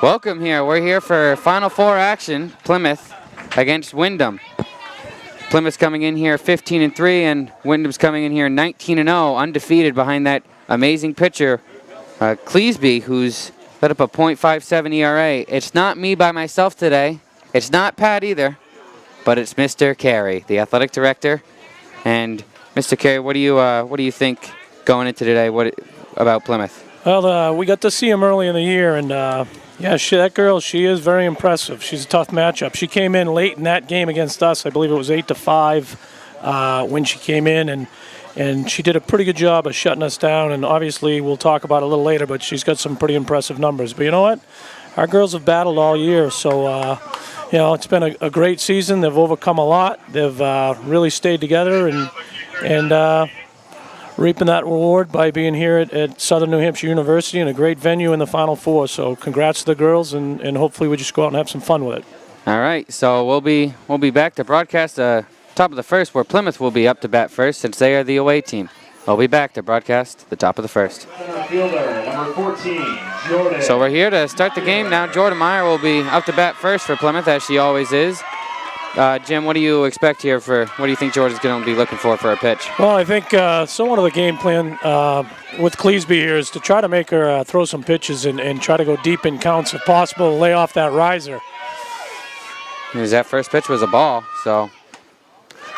Welcome here. We're here for Final Four action. Plymouth against Windham. Plymouth's coming in here 15-3, and Windham's coming in here 19-0, undefeated behind that amazing pitcher, Cleesby, who's put up a .57 ERA. It's not me by myself today. It's not Pat either, but it's Mr. Carey, the athletic director. And Mr. Carey, what do you think going into today? What about Plymouth? Well, we got to see him early in the year, and yeah, that girl, she is very impressive. She's a tough matchup. She came in late in that game against us. I believe it was 8-5 when she came in, and she did a pretty good job of shutting us down. And obviously, we'll talk about it a little later, but she's got some pretty impressive numbers. But you know what? Our girls have battled all year, so you know, it's been a great season. They've overcome a lot. They've really stayed together and reaping that reward by being here at Southern New Hampshire University in a great venue in the Final Four. So congrats to the girls, and hopefully we just go out and have some fun with it. All right, so we'll be back to broadcast top of the first, where Plymouth will be up to bat first since they are the away team. We'll be back to broadcast the top of the first. Fielder, number 14, Jordan. So we're here to start the game now. Jordan Meyer will be up to bat first for Plymouth, as she always is. Jim, what do you expect here what do you think Jordan's going to be looking for a pitch? Well, I think somewhat of the game plan with Cleesby here is to try to make her throw some pitches and try to go deep in counts if possible, lay off that riser. Because that first pitch was a ball, so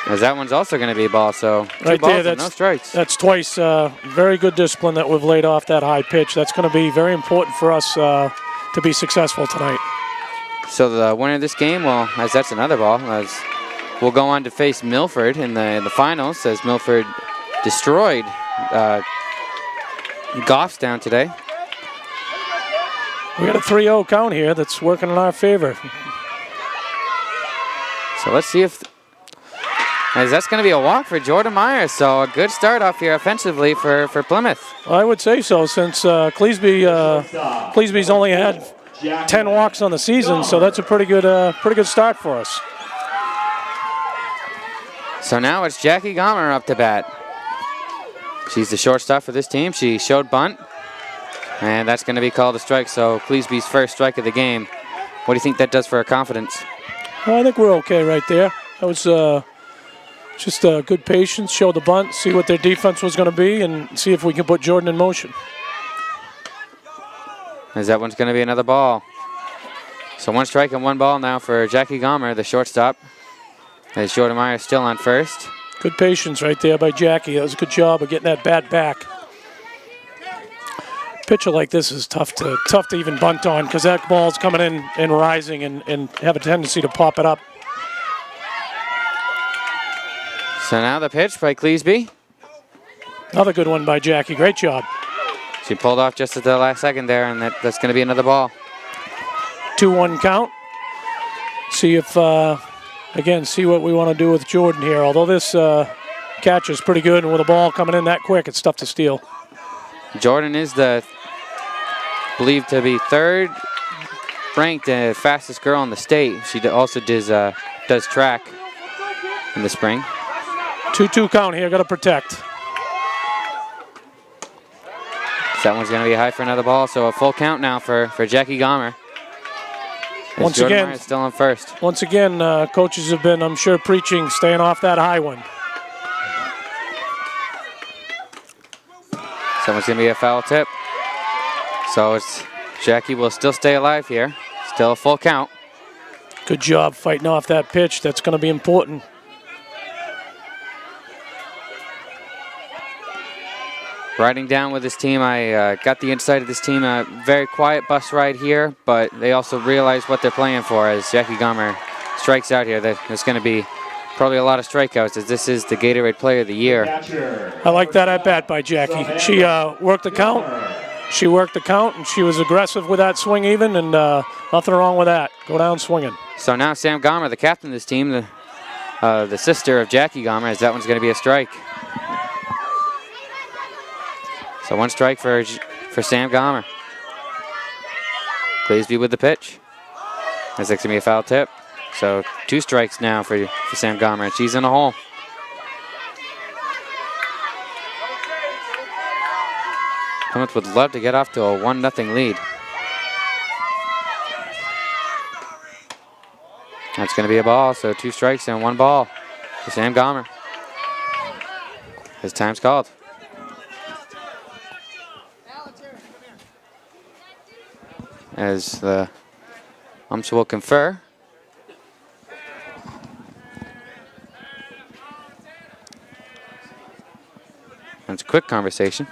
as that one's also going to be a ball, so right balls there, and no strikes. That's twice very good discipline that we've laid off that high pitch. That's going to be very important for us to be successful tonight. So the winner of this game, well, as that's another ball, as we'll go on to face Milford in the finals, as Milford destroyed Goffstown today. We got a 3-0 count here that's working in our favor. So let's see if, as that's going to be a walk for Jordan Meyer. So a good start off here offensively for Plymouth. Well, I would say so, since Cleesby's only had 10 walks on the season, so that's a pretty good start for us. So now it's Jackie Gomer up to bat. She's the shortstop for this team. She showed bunt, and that's going to be called a strike. So Cleesby's first strike of the game. What do you think that does for her confidence? Well, I think we're okay right there. That was just good patience, show the bunt, see what their defense was going to be, and see if we can put Jordan in motion. As that one's going to be another ball. So one strike and one ball now for Jackie Gomer, the shortstop. As Jordan Meyer still on first. Good patience right there by Jackie. That was a good job of getting that bat back. Pitcher like this is tough to even bunt on, because that ball's coming in and rising and have a tendency to pop it up. So now the pitch by Cleesby. Another good one by Jackie. Great job. She pulled off just at the last second there, and that's going to be another ball. 2-1 count. See if, again, see what we want to do with Jordan here. Although this catch is pretty good, and with a ball coming in that quick, it's tough to steal. Jordan is believed to be third ranked fastest girl in the state. She also does track in the spring. 2-2 count here, got to protect. That one's going to be high for another ball, so a full count now for Jackie Gomer. Once Jordan again, Meyer still on first. Once again, coaches have been, I'm sure, preaching staying off that high one. Someone's going to be a foul tip. So Jackie will still stay alive here. Still a full count. Good job fighting off that pitch. That's going to be important. Riding down with this team, I got the insight of this team. A very quiet bus ride here, but they also realize what they're playing for. As Jackie Gomer strikes out here, there's going to be probably a lot of strikeouts, as this is the Gatorade Player of the Year. I like that at bat by Jackie. She worked the count. She worked the count, and she was aggressive with that swing even, and nothing wrong with that. Go down swinging. So now Sam Gomer, the captain of this team, the sister of Jackie Gomer, as that one's going to be a strike. So one strike for Sam Gomer. Cleesby with the pitch. That's going to be a foul tip. So 2 strikes now for Sam Gomer, and she's in a hole. Plymouth would love to get off to a 1-0 lead. That's going to be a ball, so 2 strikes and 1 ball for Sam Gomer. His time's called. As the umps will confer. That's a quick conversation.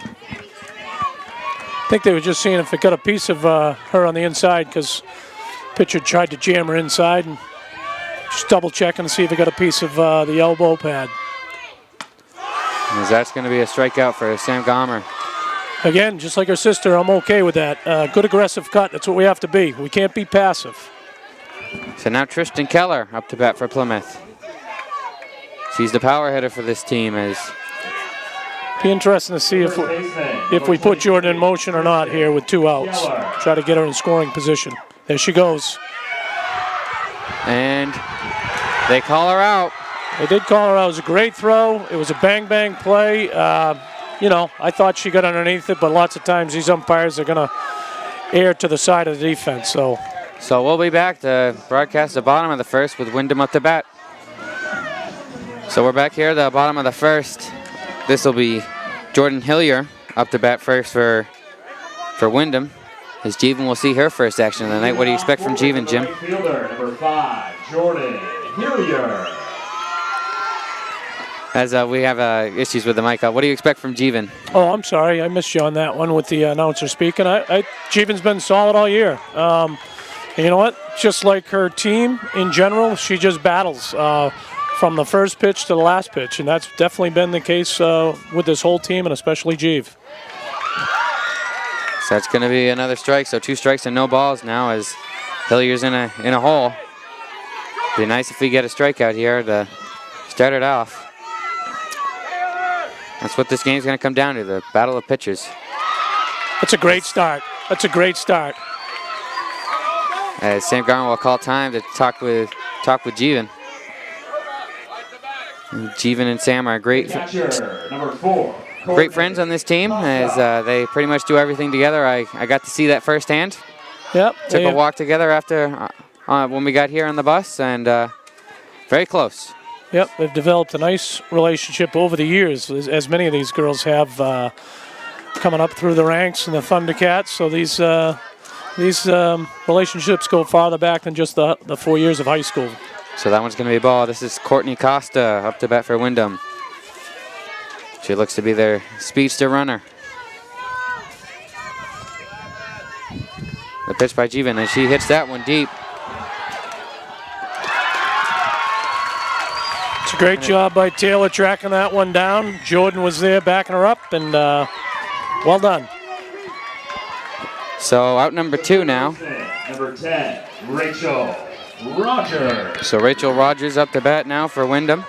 I think they were just seeing if it got a piece of her on the inside because pitcher tried to jam her inside and just double checking to see if it got a piece of the elbow pad. As that's going to be a strikeout for Sam Gomer. Again, just like her sister, I'm okay with that. Good aggressive cut, that's what we have to be. We can't be passive. So now Tristan Keller up to bat for Plymouth. She's the power hitter for this team. Be interesting to see if we put Jordan in motion or not here with 2 outs. Try to get her in scoring position. There she goes. And they call her out. They did call her out. It was a great throw. It was a bang-bang play. You know, I thought she got underneath it, but lots of times these umpires are going to err to the side of the defense. So we'll be back to broadcast the bottom of the first with Windham up to bat. So we're back here at the bottom of the first. This will be Jordan Hillier up to bat first for Windham. As Jeevan will see her first action of the night. What do you expect from Jeevan, Jim? Fielder, number 5, Jordan Hillier. As we have issues with the mic, what do you expect from Jeevan? Oh, I'm sorry. I missed you on that one with the announcer speaking. Jeevan's been solid all year. And you know what? Just like her team in general, she just battles from the first pitch to the last pitch. And that's definitely been the case with this whole team and especially Jeev. So that's going to be another strike. So 2 strikes and no balls now as Hillier's in a hole. Be nice if we get a strikeout here to start it off. That's what this game's going to come down to, the battle of pitchers. That's a great start. That's a great start. As Sam Garner will call time to talk with Jeevan. And Jeevan and Sam are great friends on this team, as they pretty much do everything together. I got to see that firsthand. Yep. Took a walk together after when we got here on the bus, and very close. Yep, they've developed a nice relationship over the years, as many of these girls have coming up through the ranks in the Thundercats. So these relationships go farther back than just the 4 years of high school. So that one's going to be a ball. This is Courtney Costa up to bat for Windham. She looks to be their speedster runner. The pitch by Jeevan, and she hits that one deep. It's a great job by Taylor tracking that one down. Jordan was there backing her up, and well done. So out number 2 now. Number 10, Rachel Rogers. So Rachel Rogers up to bat now for Windham.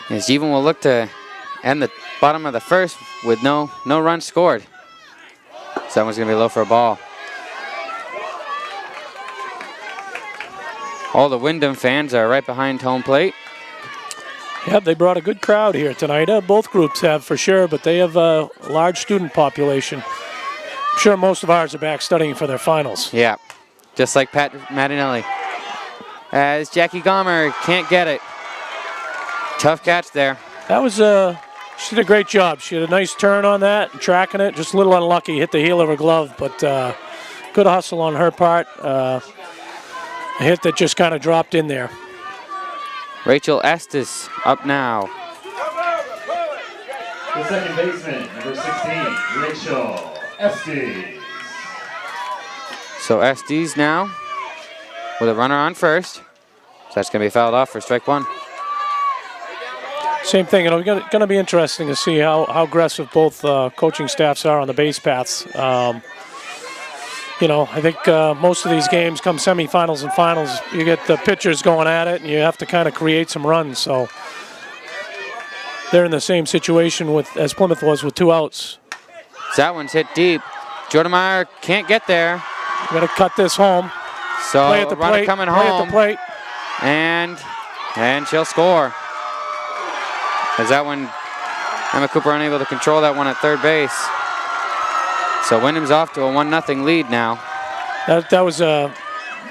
As Jeevan will look to end the bottom of the first with no runs scored. So that one's going to be low for a ball. All the Windham fans are right behind home plate. Yep, they brought a good crowd here tonight. Both groups have for sure, but they have a large student population. I'm sure most of ours are back studying for their finals. Yeah, just like Pat Matinelli. As Jackie Gomer can't get it. Tough catch there. That was she did a great job. She had a nice turn on that, tracking it. Just a little unlucky, hit the heel of her glove, but good hustle on her part. A hit that just kind of dropped in there. Rachel Estes up now. The second baseman, number 16, Rachel Estes. So Estes now with a runner on first. So that's going to be fouled off for strike 1. Same thing. It's going to be interesting to see how aggressive both coaching staffs are on the base paths. You know, I think most of these games come semifinals and finals, you get the pitchers going at it, and you have to kind of create some runs. So they're in the same situation as Plymouth was with 2 outs. That one's hit deep. Jordan Meyer can't get there. Got to cut this home. So play at the runner plate. coming play home. At the plate. And she'll score. As that one Emma Cooper unable to control that one at third base. So Windham's off to a 1-0 lead now. That was a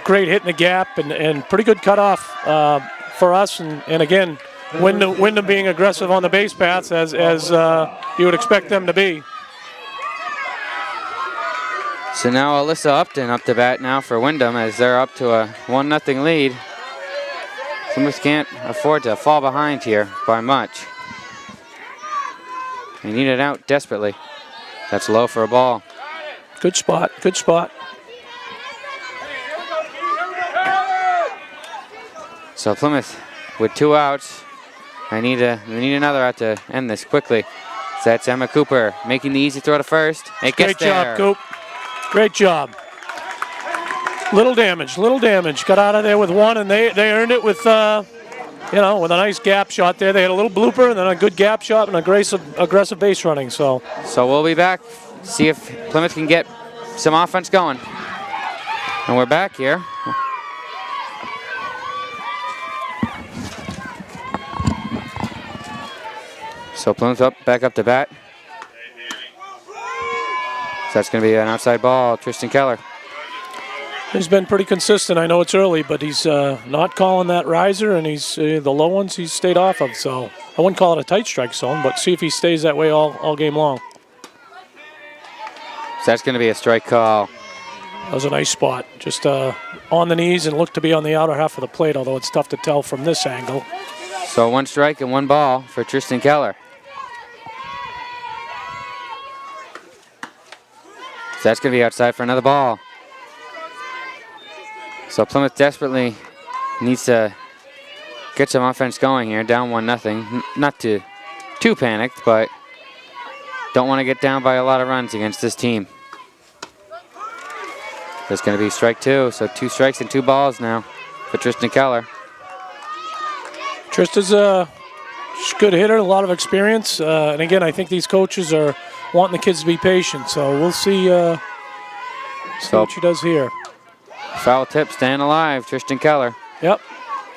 great hit in the gap and pretty good cutoff for us. And again, Windham being aggressive on the base paths as you would expect them to be. So now Alyssa Upton up to bat now for Windham as they're up to a 1-0 lead. Plymouth can't afford to fall behind here by much. They need it out desperately. That's low for a ball. Good spot, good spot. So Plymouth with 2 outs. They need another out to end this quickly. So that's Emma Cooper making the easy throw to first. It gets Great there. job, Coop. Great job. Little damage. Got out of there with one, and they earned it with, with a nice gap shot there. They had a little blooper, and then a good gap shot, and aggressive base running. So we'll be back, see if Plymouth can get some offense going. And we're back here. So Plymouth back up to bat. So that's going to be an outside ball, Tristan Keller. He's been pretty consistent. I know it's early, but he's not calling that riser, and he's the low ones he's stayed off of. So I wouldn't call it a tight strike zone, but see if he stays that way all game long. So that's going to be a strike call. That was a nice spot. Just on the knees and looked to be on the outer half of the plate, although it's tough to tell from this angle. So 1 strike and 1 ball for Tristan Keller. So that's going to be outside for another ball. So Plymouth desperately needs to get some offense going here, down 1-0. Not too panicked, but don't want to get down by a lot of runs against this team. That's going to be strike 2, so 2 strikes and 2 balls now for Tristan Keller. Tristan's a good hitter, a lot of experience, and again, I think these coaches are wanting the kids to be patient, so we'll see what she does here. Foul tip, staying alive, Tristan Keller. Yep.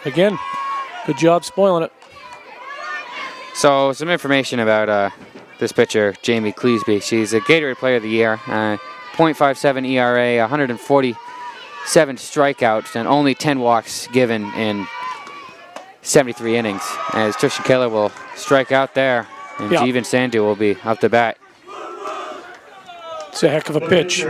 Again, good job spoiling it. So some information about this pitcher, Jamie Cleesby. She's a Gatorade Player of the Year. .57 ERA, 147 strikeouts, and only 10 walks given in 73 innings. As Tristan Keller will strike out there, and Jeevan Sandhu will be up to bat. It's a heck of a pitch.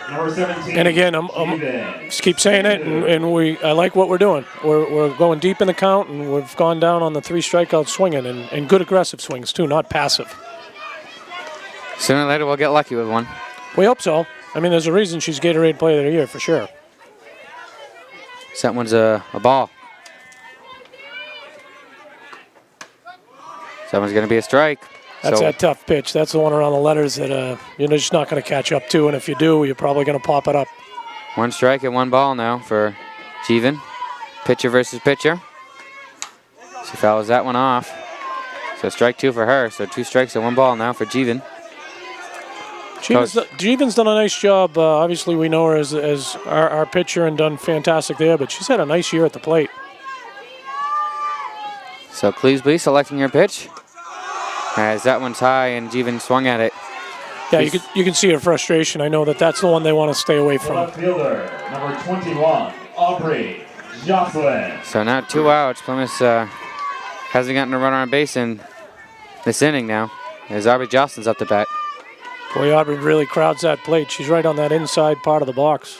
Number 17. And again, I'm just keep saying it, and I like what we're doing. We're going deep in the count, and we've gone down on the 3 strikeouts swinging, and good aggressive swings too, not passive. Sooner or later, we'll get lucky with one. We hope so. I mean, there's a reason she's Gatorade Player of the Year for sure. So that one's a ball. So that one's going to be a strike. That's that tough pitch. That's the one around the letters that you're just not going to catch up to, and if you do, you're probably going to pop it up. 1 strike and 1 ball now for Jeevan. Pitcher versus pitcher. She fouls that one off. So strike 2 for her. So 2 strikes and 1 ball now for Jeevan. Jeevan's done a nice job. Obviously, we know her as our pitcher and done fantastic there, but she's had a nice year at the plate. So Cleesby selecting her pitch. As that one's high and Jeevan swung at it. Yeah, you can see her frustration. I know that's the one they want to stay away from. Left fielder, number 21, Aubrey Jocelyn. So now 2 outs. Plymouth hasn't gotten a runner on base in this inning now. As Aubrey Jocelyn's up to bat. Boy, Aubrey really crowds that plate. She's right on that inside part of the box.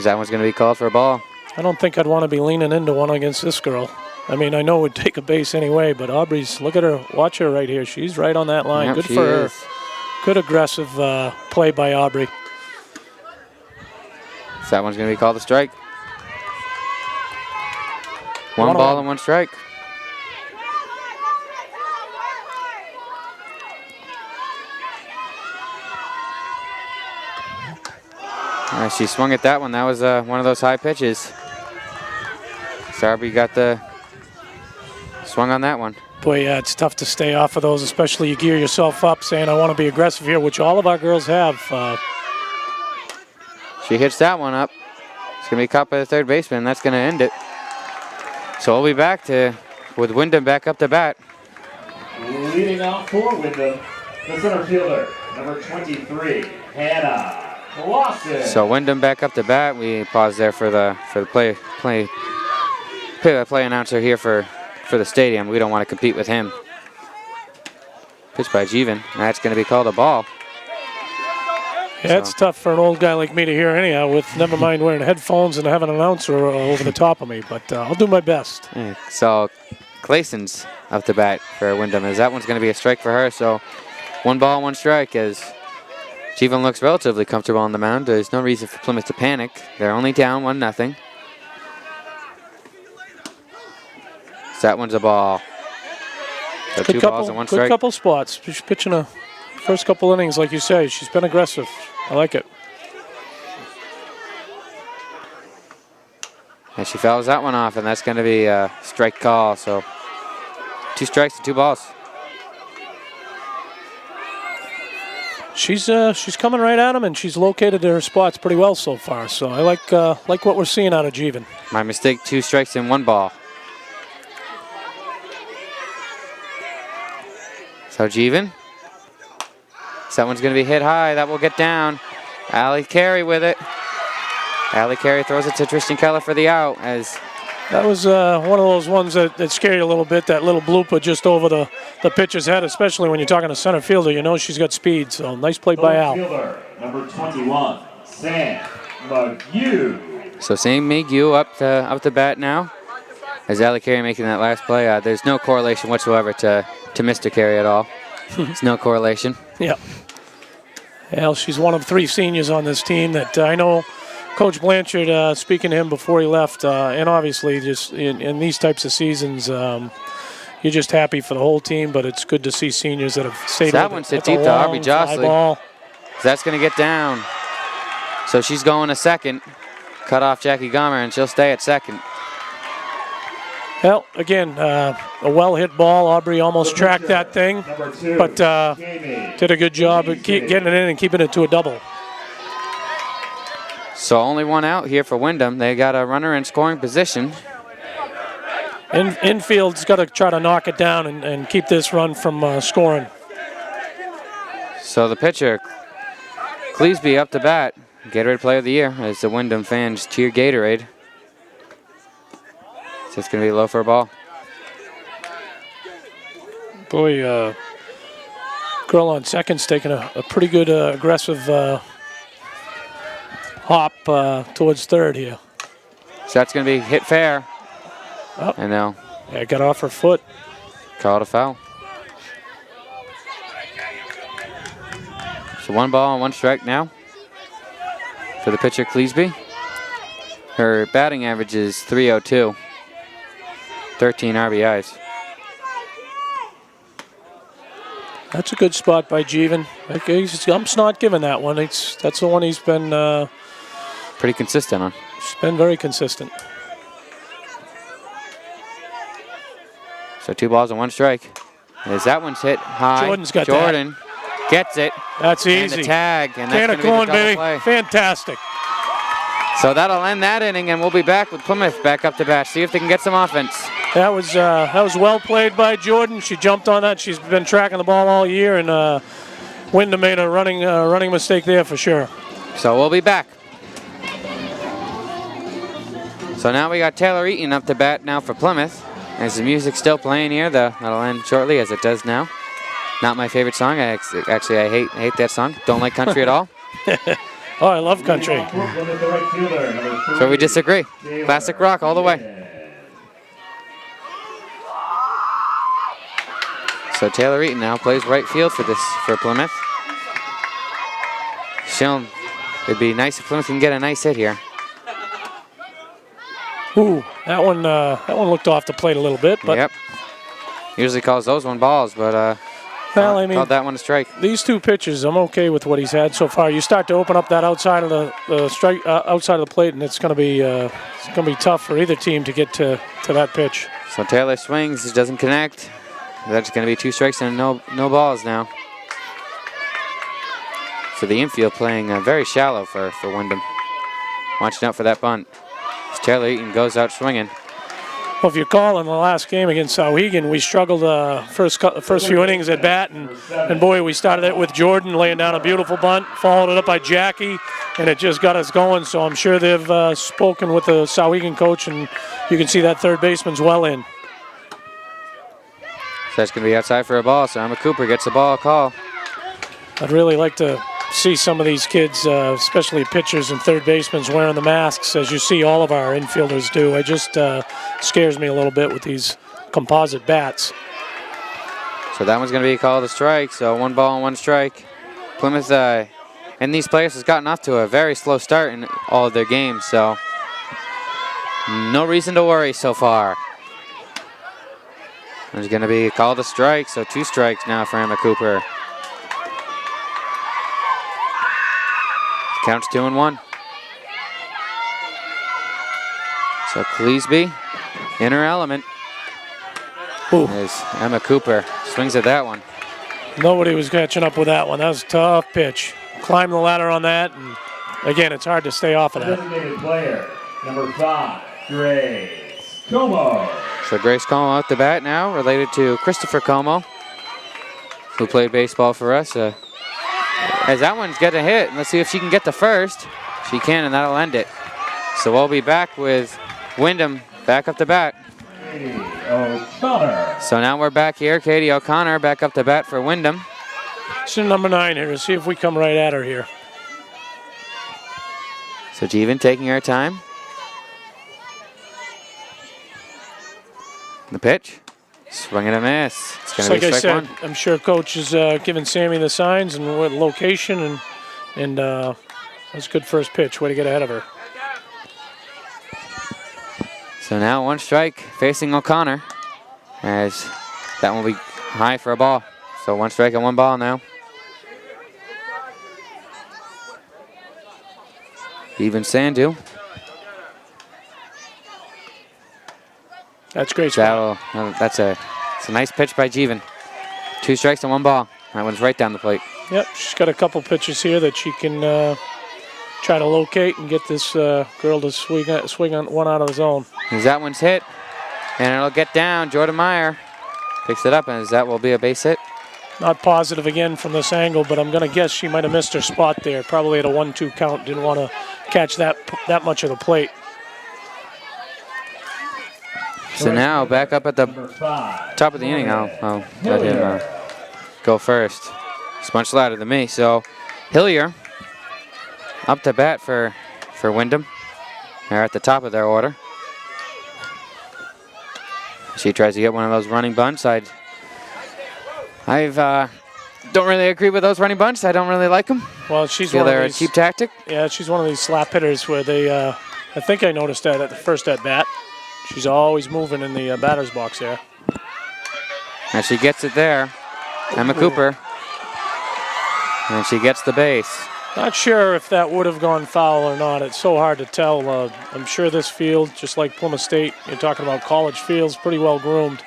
That one's going to be called for a ball. I don't think I'd want to be leaning into one against this girl. I mean, I know it would take a base anyway, but Aubrey's, look at her, watch her right here. She's right on that line. Yep, good for her. Good aggressive play by Aubrey. So that one's going to be called a strike. 1 ball and 1 strike. She swung at that one. That was one of those high pitches. Aubrey got the swung on that one. Boy, yeah, it's tough to stay off of those, especially you gear yourself up saying, I want to be aggressive here, which all of our girls have. She hits that one up. It's going to be caught by the third baseman. That's going to end it. So we'll be back with Windham back up to bat. Leading off for Windham, the center fielder, number 23, Hannah Lawson. So Windham back up to bat. We pause there for the play announcer here for the stadium. We don't want to compete with him. Pitch by Jeevan. That's going to be called a ball. Yeah, it's tough for an old guy like me to hear anyhow, with never mind wearing headphones and having an announcer over the top of me, but I'll do my best. Yeah, so Clayson's up to bat for Windham, as that one's going to be a strike for her. So 1 ball, 1 strike, as Jeevan looks relatively comfortable on the mound. There's no reason for Plymouth to panic. They're only down 1-0. So that one's a ball. So 2 balls and 1 strike. Good couple spots. She's pitching a first couple innings, like you say. She's been aggressive. I like it. And she fouls that one off, and that's going to be a strike call. So 2 strikes and 2 balls. She's coming right at him, and she's located her spots pretty well so far. So I like what we're seeing out of Jeevan. My mistake, 2 strikes and 1 ball. So Jeevan. So that one's going to be hit high. That will get down. Allie Carey with it. Allie Carey throws it to Tristan Keller for the out. As that was one of those ones that scared you a little bit, that little blooper just over the pitcher's head, especially when you're talking to center fielder. You know she's got speed, so nice play by Al. Fielder, number 21, Sam McHugh. So Sam McHugh up to bat now. As Allie Carey making that last play, there's no correlation whatsoever to Mr. Carey at all. There's no correlation. Yeah. Well, she's one of 3 seniors on this team that I know Coach Blanchard, speaking to him before he left, and obviously just in these types of seasons, you're just happy for the whole team, but it's good to see seniors that have stayed. So that one's hit deep to Aubrey Jocelyn. That's going to get down. So she's going to second. Cut off Jackie Gomer, and she'll stay at second. Well, again, a well-hit ball. Aubrey almost tracked that thing, but did a good job of getting it in and keeping it to a double. So only 1 out here for Windham. They got a runner in scoring position. Infield's got to try to knock it down and keep this run from scoring. So the pitcher, Cleesby, up to bat. Gatorade Player of the Year as the Windham fans cheer Gatorade. So it's going to be low for a ball. Boy, girl on second's taking a pretty good aggressive hop towards third here. So that's going to be hit fair. Oh. And now. Yeah, got off her foot. Called a foul. So 1 ball and 1 strike now for the pitcher, Cleesby. Her batting average is .302. 13 RBIs. That's a good spot by Jeevan. I'm not giving that one. That's the one he's been pretty consistent on. He's been very consistent. So 2 balls and 1 strike. As that one's hit high. Jordan's got Jordan gets it. That's easy. And the tag. And Can that's of going corn, to be the baby. play. Fantastic. So that'll end that inning, and we'll be back with Plymouth back up to bat. See if they can get some offense. That was well played by Jordan. She jumped on that. She's been tracking the ball all year, and Windham made a running mistake there for sure. So we'll be back. So now we got Taylor Eaton up to bat now for Plymouth. As the music's still playing here, that'll end shortly as it does now. Not my favorite song. I hate that song. Don't like country at all. Oh, I love country. So we disagree. Classic rock all the way. So Taylor Eaton now plays right field for Plymouth. It'd be nice if Plymouth can get a nice hit here. Ooh, that one looked off the plate a little bit, but yep. Usually calls those 1 balls, but well, I mean, called that one a strike. These 2 pitches, I'm okay with what he's had so far. You start to open up that outside of the strike, outside of the plate, and it's going to be tough for either team to get to that pitch. So Taylor swings, doesn't connect. That's going to be 2 strikes and no balls now. So the infield playing very shallow for Windham. Watching out for that bunt. As Taylor Eaton goes out swinging. Well, if you recall in the last game against Sauhegan, we struggled first few innings at bat, and boy, we started it with Jordan laying down a beautiful bunt, followed it up by Jackie, and it just got us going. So I'm sure they've spoken with the Sauhegan coach, and you can see that third baseman's well in. So that's going to be outside for a ball, so Emma Cooper gets the ball call. I'd really like to see some of these kids, especially pitchers and third basemen, wearing the masks, as you see all of our infielders do. It just scares me a little bit with these composite bats. So that one's going to be called a strike, so 1 ball and 1 strike. Plymouth in these playoffs has gotten off to a very slow start in all of their games, so no reason to worry so far. There's going to be called a strike, so 2 strikes now for Emma Cooper. Counts 2-1. So Cleesby in her element. Ooh. As Emma Cooper swings at that one. Nobody was catching up with that one. That was a tough pitch. Climbed the ladder on that, and again, it's hard to stay off of that. Designated player, number 5, Grace Como. So Grace Como out the bat now, related to Christopher Como, who played baseball for us. As that one's got a hit, let's see if she can get the first. She can, and that'll end it. So we'll be back with Windham back up the bat. Katie O'Connor. So now we're back here. Katie O'Connor back up the bat for Windham. It's number 9 here to see if we come right at her here. So Jeevan taking her time. The pitch. Swing and a miss. It's going to be like I strike said, 1. I'm sure Coach is giving Sammy the signs and what location, and that's a good first pitch. Way to get ahead of her. So now 1 strike facing O'Connor, as that one will be high for a ball. So 1 strike and 1 ball now. Even Sandu. That's great spot. It's a nice pitch by Jeevan. 2 strikes and 1 ball. That one's right down the plate. Yep, she's got a couple pitches here that she can try to locate and get this girl to swing on one out of the zone. As that one's hit, and it'll get down. Jordan Meyer picks it up, and that will be a base hit. Not positive again from this angle, but I'm going to guess she might have missed her spot there. Probably at a 1-2 count. Didn't want to catch that much of the plate. So now back up at the top of the inning. I'll let him go first. He's much louder than me. So Hillier up to bat for Windham. They're at the top of their order. She tries to get one of those running bunts. I don't really agree with those running bunts. I don't really like them. Well, she's Feel one of they're these, a cheap tactic. Yeah, she's one of these slap hitters where they. I think I noticed that at the first at bat. She's always moving in the batter's box there. And she gets it there. Emma Cooper. And she gets the base. Not sure if that would have gone foul or not. It's so hard to tell. I'm sure this field, just like Plymouth State, you're talking about college fields, pretty well groomed.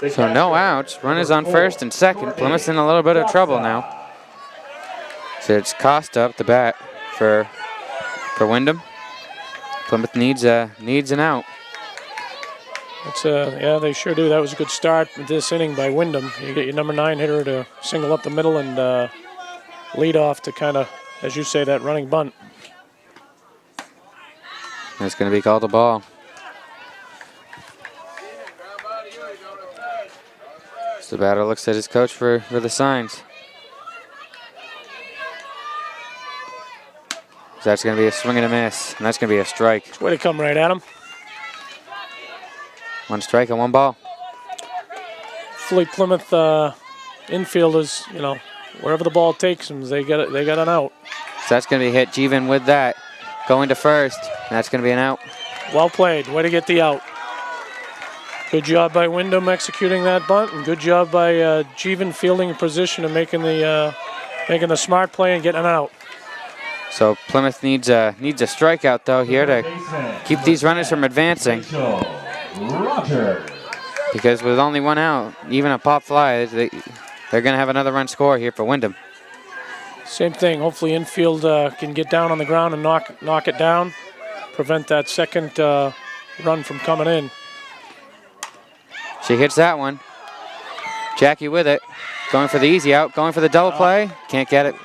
So no outs. Runners on first and second. Plymouth's in a little bit of trouble now. So it's Costa up the bat for Windham. Plymouth needs an out. Yeah, they sure do. That was a good start with this inning by Windham. You get your number 9 hitter to single up the middle and lead off to kind of, as you say, that running bunt. It's going to be called a ball. So the batter looks at his coach for the signs. So that's going to be a swing and a miss, and that's going to be a strike. Way to come right at him. 1 strike and 1 ball. Hopefully Plymouth infielders, wherever the ball takes them, they got an out. So that's going to be hit. Jeevan with that. Going to first, and that's going to be an out. Well played. Way to get the out. Good job by Windham executing that bunt, and good job by Jeevan fielding a position and making the smart play and getting an out. So Plymouth needs a strikeout though here to keep these runners from advancing. Because with only 1 out, even a pop fly, they're going to have another run score here for Windham. Same thing. Hopefully infield can get down on the ground and knock it down, prevent that second run from coming in. She hits that one. Jackie with it. Going for the easy out. Going for the double play. Can't get it.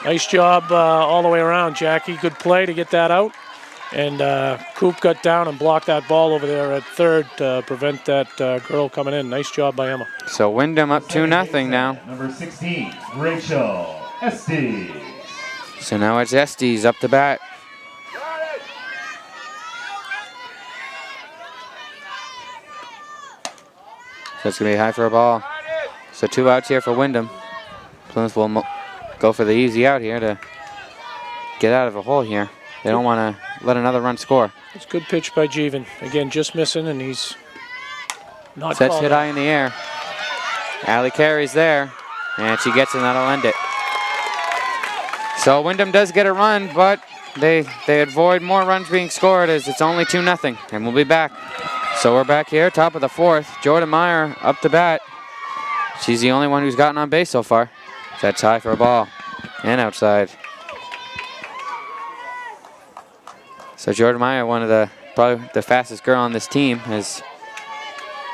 Nice job all the way around, Jackie. Good play to get that out. And Coop got down and blocked that ball over there at third to prevent that girl coming in. Nice job by Emma. So Windham up 2-0 now. Number 16, Rachel Estes. So now it's Estes up to bat. So it's going to be high for a ball. So 2 outs here for Windham. Plymouth will go for the easy out here to get out of a hole here. They don't want to let another run score. It's a good pitch by Jeevan. Again, just missing, and he's not Sets called hit out. high in the air. Allie carries there, and she gets it, and that'll end it. So Windham does get a run, but they avoid more runs being scored as it's only 2-0, and we'll be back. So we're back here, top of the 4th. Jordan Meyer up to bat. She's the only one who's gotten on base so far. That's high for a ball and outside. So Jordan Meyer, probably the fastest girl on this team, as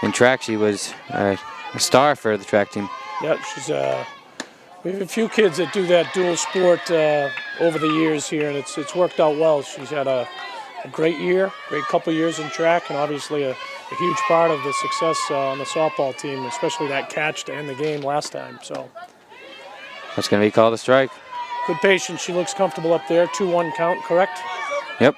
in track she was a star for the track team. Yeah, she's we have a few kids that do that dual sport over the years here, and it's worked out well. She's had a great year, great couple years in track, and obviously a huge part of the success on the softball team, especially that catch to end the game last time. So That's going to be called a strike. good patience. She looks comfortable up there. 2-1 count, correct? Yep.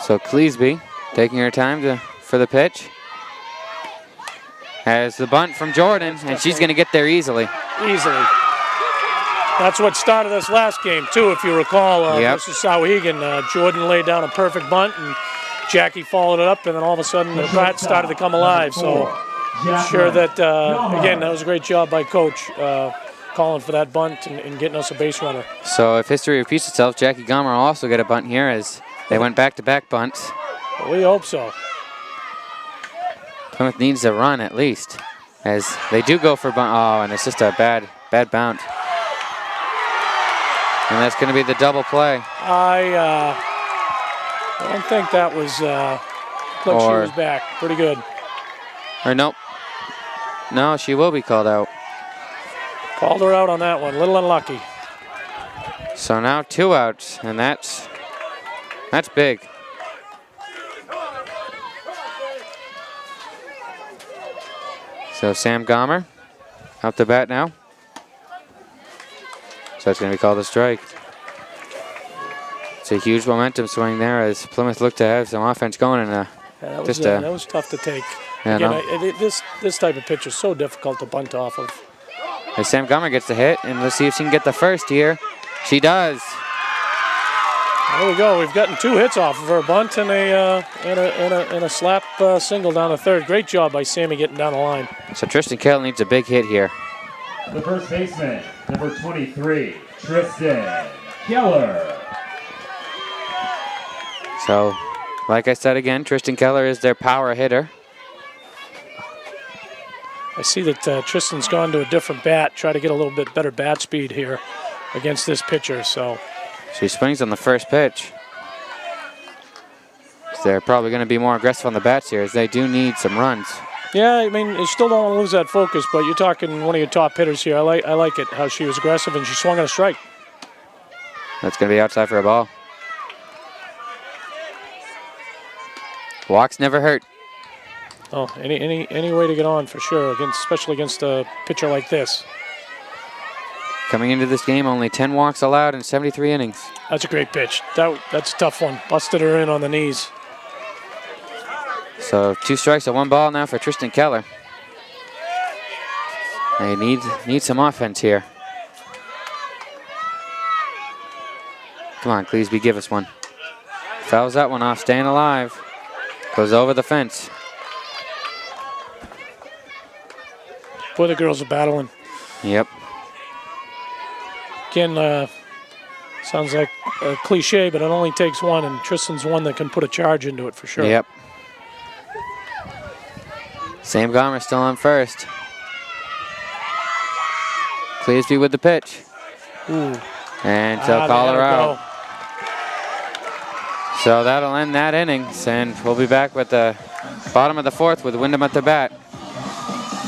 So Cleesby taking her time for the pitch. Has the bunt from Jordan, and she's going to get there easily. Easily. That's what started this last game, too, if you recall, Yep. versus Sauhegan. Jordan laid down a perfect bunt, and Jackie followed it up, and then all of a sudden the bat started to come alive. So sure that, again, that was a great job by Coach calling for that bunt and getting us a base runner. So if history repeats itself, Jackie Gomer will also get a bunt here as they went back-to-back bunts. Well, we hope so. Plymouth needs a run at least, as they do go for bunt. Oh, and it's just a bad bounce. And that's going to be the double play. I don't think that was, look, she was back. Pretty good. Or nope. No, she will be called out. Called her out on that one. Little unlucky. So now 2 outs, and that's big. So Sam Gomer up to bat now. So that's going to be called a strike. It's a huge momentum swing there as Plymouth looked to have some offense going in Yeah, that was tough to take. Yeah, Again, this type of pitch is so difficult to bunt off of. as Sam Gomer gets the hit, and let's see if she can get the first here. She does. There we go. We've gotten 2 hits off of her, bunt and a slap single down the third. Great job by Sammy getting down the line. So Tristan Kell needs a big hit here. The first baseman, number 23, Tristan Keller. So, like I said again, Tristan Keller is their power hitter. I see that Tristan's gone to a different bat, try to get a little bit better bat speed here against this pitcher. So She swings on the first pitch. So they're probably going to be more aggressive on the bats here as they do need some runs. yeah, I mean, you still don't want to lose that focus, but you're talking one of your top hitters here. I like it how she was aggressive and she swung on a strike. That's going to be outside for a ball. Walks never hurt. Oh, any way to get on for sure, especially against a pitcher like this. Coming into this game, only 10 walks allowed in 73 innings. That's a great pitch. That's a tough one. Busted her in on the knees. So 2 strikes and 1 ball now for Tristan Keller. They need some offense here. Come on, Cleesby, give us one. Fouls that one off, staying alive. Goes over the fence. Boy, the girls are battling. Yep. Again, sounds like a cliche, but it only takes one, and Tristan's one that can put a charge into it for sure. Yep. Sam Gomer still on first. Cleesby with the pitch. Ooh. And they'll call her out. So that'll end that innings, and we'll be back with the bottom of the fourth with Windham at the bat.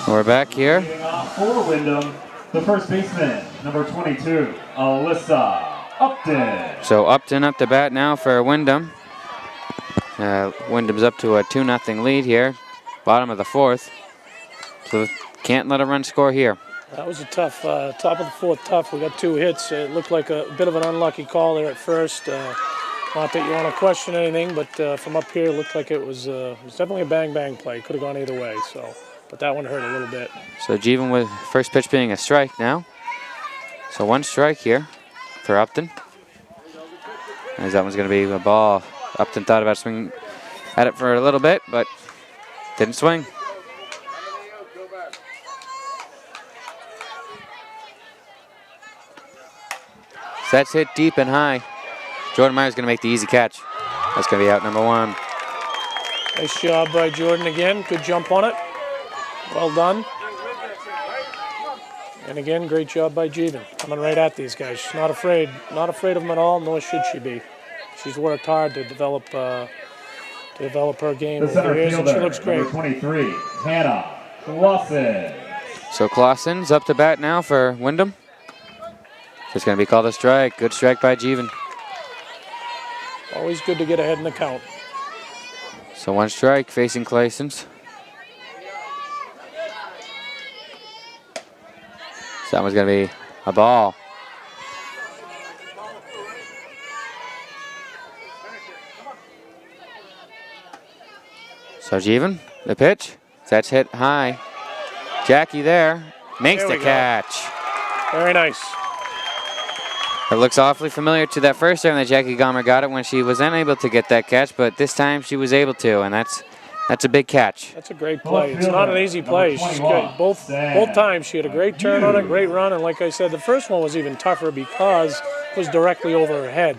We're back here. Leading off for Windham, the first baseman, number 22, Alyssa Upton. So Upton up to bat now for Windham. Windham's up to a 2-0 lead here, bottom of the fourth. So can't let a run score here. That was a tough, top of the fourth tough. We got 2 hits. It looked like a bit of an unlucky call there at first. Not that you want to question anything, but from up here it looked like it was definitely a bang-bang play. Could have gone either way, so. But that one hurt a little bit. So Jeevan with first pitch being a strike now. So 1 strike here for Upton. As that one's going to be a ball. Upton thought about swinging at it for a little bit, but didn't swing. So that's hit deep and high. Jordan Meyer's going to make the easy catch. That's going to be out number 1. Nice job by Jordan again. Good jump on it. Well done. And again, great job by Jeevan. Coming right at these guys. She's not afraid of them at all, nor should she be. She's worked hard to develop her game The over center the years, and she fielder, looks great. number 23, Hannah Clausen. So Clausen's up to bat now for Windham. It's going to be called a strike. Good strike by Jeevan. Always good to get ahead in the count. So 1 strike facing Claesens. So that one's going to be a ball. So Jeevan, the pitch. That's hit high. Jackie there makes There we the go. catch. Very nice. It looks awfully familiar to that first time that Jackie Gomer got it when she was unable to get that catch, but this time she was able to, and that's a big catch. That's a great play. It's not an easy play. She's good. Both times she had a great turn on it, great run, and like I said, the first one was even tougher because it was directly over her head.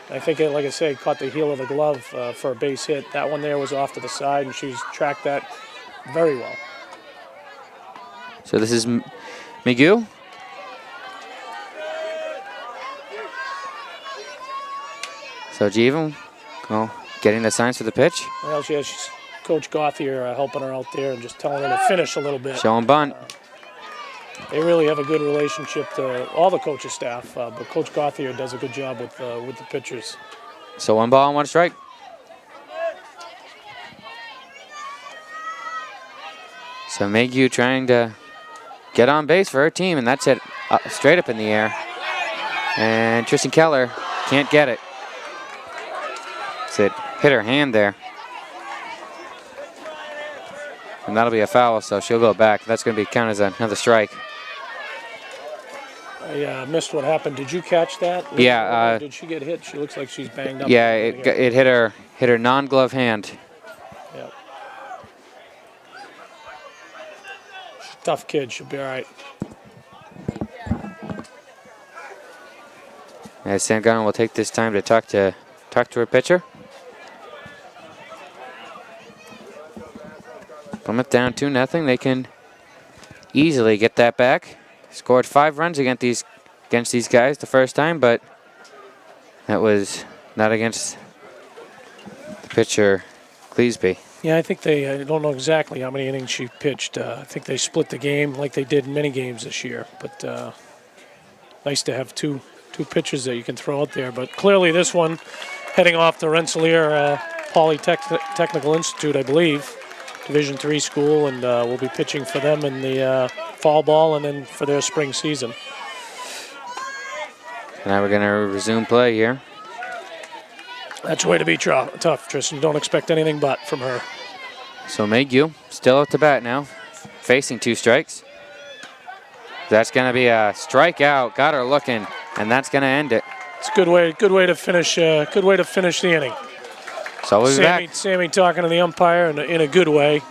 I think it, like I say, caught the heel of the glove for a base hit. That one there was off to the side, and she's tracked that very well. So this is McGew. So Jeevan, getting the signs for the pitch. Well, she's Coach Gothier helping her out there and just telling her to finish a little bit. Showing bunt. They really have a good relationship to all the coaching staff, but Coach Gothier does a good job with the pitchers. So 1 ball and 1 strike. So Mayhew trying to get on base for her team, and that's it straight up in the air. And Tristan Keller can't get it. So it hit her hand there. And that'll be a foul, so she'll go back. That's going to be counted as another strike. I missed what happened. Did you catch that? Yeah. Did she get hit? She looks like she's banged up. Yeah, it hit her non-glove hand. Yep. Tough kid. She'll be all right. As Sam Gunn will take this time to talk to her pitcher. Plymouth down 2-0. They can easily get that back. Scored 5 runs against these guys the first time, but that was not against the pitcher Cleesby. Yeah, I think I don't know exactly how many innings she pitched. I think they split the game like they did in many games this year. But nice to have two pitchers that you can throw out there. But clearly this one heading off to Rensselaer Polytechnical Institute, I believe. Division III school, and we'll be pitching for them in the fall ball and then for their spring season. Now we're going to resume play here. That's a way to be tough, Tristan. Don't expect anything but from her. So Mayhew still up to bat now, facing 2 strikes. That's going to be a strikeout. Got her looking, and that's going to end it. It's a good way to finish. Good way to finish the inning. So we'll be back. Sammy talking to the umpire in a good way.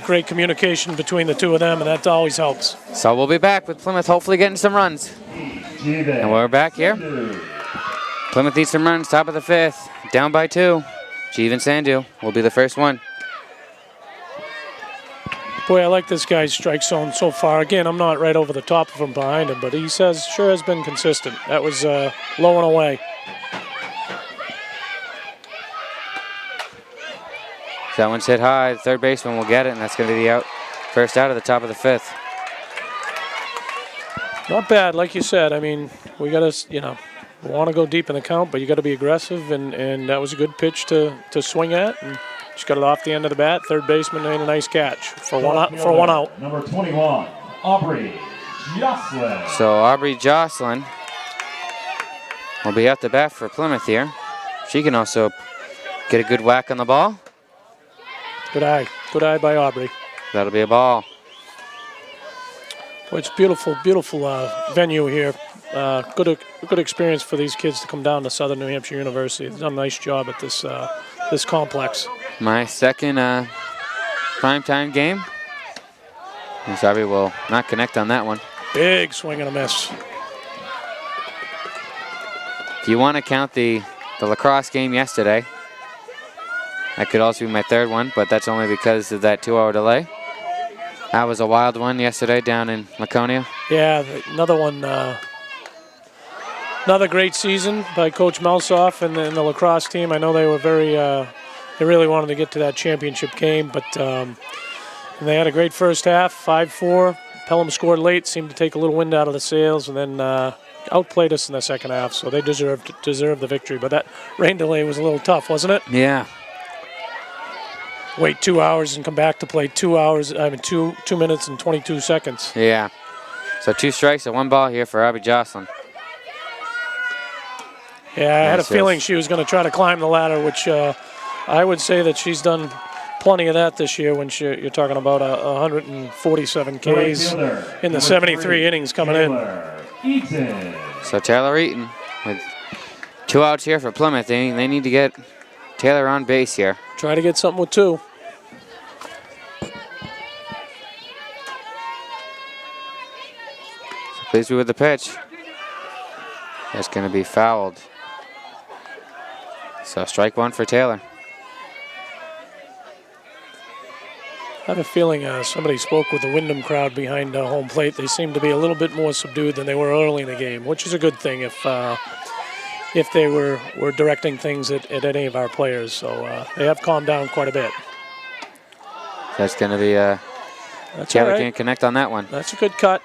Great communication between the two of them, and that always helps. So we'll be back with Plymouth hopefully getting some runs. And we're back here. Plymouth needs some runs, top of the 5th. Down by 2. Jeevan Sandhu will be the first one. Boy, I like this guy's strike zone so far. Again, I'm not right over the top of him behind him, but he sure has been consistent. That was low and away. That one's hit high. The third baseman will get it, and that's going to be the out. First out of the top of the 5th. Not bad, like you said. I mean, we got to, we want to go deep in the count, but you got to be aggressive, and that was a good pitch to swing at. And just got it off the end of the bat. Third baseman made a nice catch for one out. Number 21, Aubrey Jocelyn. So Aubrey Jocelyn will be at the bat for Plymouth here. She can also get a good whack on the ball. Good eye by Aubrey. That'll be a ball. Well, it's beautiful venue here. Good experience for these kids to come down to Southern New Hampshire University. They've done a nice job at this complex. My second primetime game. And Aubrey will not connect on that one. Big swing and a miss. If you want to count the lacrosse game yesterday, that could also be my third one, but that's only because of that 2-hour delay. That was a wild one yesterday down in Laconia. Yeah, another one. Another great season by Coach Mousoff and the lacrosse team. I know they were they really wanted to get to that championship game, but and they had a great first half, 5-4. Pelham scored late, seemed to take a little wind out of the sails, and then outplayed us in the second half, so they deserved the victory. But that rain delay was a little tough, wasn't it? Yeah. Wait 2 hours and come back to play 2 hours. I mean, 2 minutes and 22 seconds. Yeah. So 2 strikes and 1 ball here for Aubrey Jocelyn. Yeah, I had a feeling she was going to try to climb the ladder, which I would say that she's done plenty of that this year when you're talking about 147 Ks in the 73 innings coming in. So Taylor Eaton with 2 outs here for Plymouth. They need to get Taylor on base here. Try to get something with 2. Please be with the pitch. That's going to be fouled. So strike 1 for Taylor. I have a feeling somebody spoke with the Windham crowd behind home plate. They seem to be a little bit more subdued than they were early in the game, which is a good thing if they were directing things at any of our players. So they have calmed down quite a bit. That's going to be Taylor can't connect on that one. That's a good cut.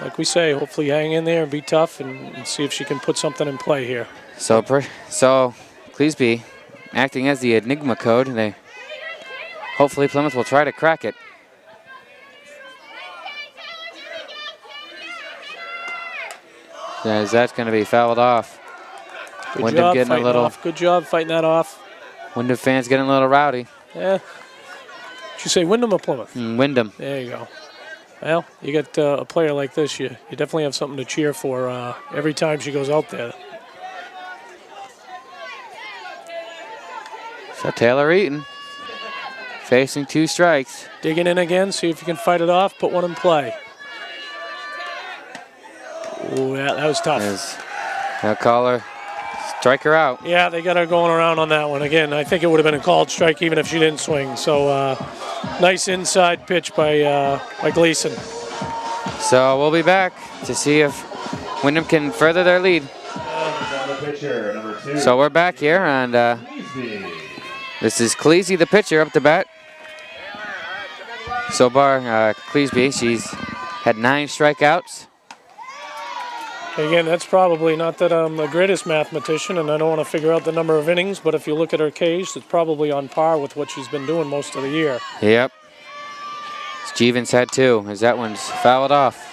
Like we say, hopefully hang in there and be tough and see if she can put something in play here. So Cleesby acting as the Enigma code. Hopefully Plymouth will try to crack it. As that's going to be fouled off. Good job fighting that off. Windham fans getting a little rowdy. Yeah. Did you say Windham or Plymouth? Windham. There you go. Well, you get a player like this, you definitely have something to cheer for every time she goes out there. So Taylor Eaton facing 2 strikes. Digging in again, see if you can fight it off, put one in play. Ooh, yeah, that was tough. They'll call her, strike her out. Yeah, they got her going around on that one. Again, I think it would have been a called strike even if she didn't swing. So nice inside pitch by Gleason. So we'll be back to see if Windham can further their lead. So we're back here, and this is Cleesby, the pitcher, up to bat. So far, Cleesby, she's had 9 strikeouts. Again, that's probably not that I'm the greatest mathematician, and I don't want to figure out the number of innings, but if you look at her Ks, it's probably on par with what she's been doing most of the year. Yep. Stevens had 2, as that one's fouled off.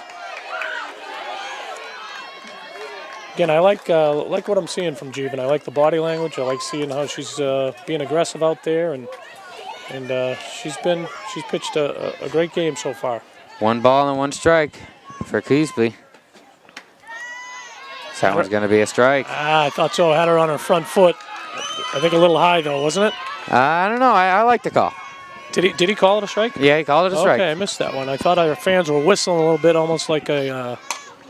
Again, I like what I'm seeing from Jeevan. I like the body language. I like seeing how she's being aggressive out there, and she's pitched a great game so far. 1 ball and 1 strike for Cleesby. That one's going to be a strike. I thought so. Had her on her front foot. I think a little high though, wasn't it? I don't know. I like the call. Did he call it a strike? Yeah, he called it a strike. Okay, I missed that one. I thought our fans were whistling a little bit, almost like a.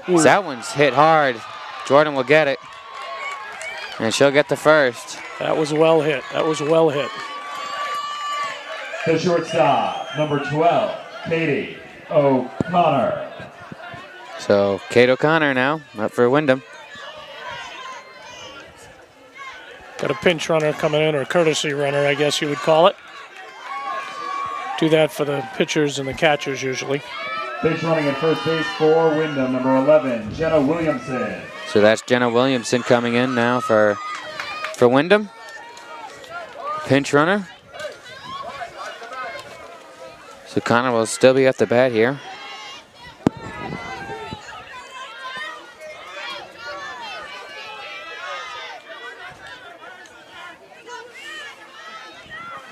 That one's hit hard. Jordan will get it, and she'll get the first. That was well hit. The shortstop, number 12, Katie O'Connor. So Kate O'Connor now up for Windham. Got a pinch runner coming in, or a courtesy runner, I guess you would call it. Do that for the pitchers and the catchers usually. Pitch running at first base for Windham, number 11, Jenna Williamson. So that's Jenna Williamson coming in now for Windham. Pinch runner. So Connor will still be at the bat here.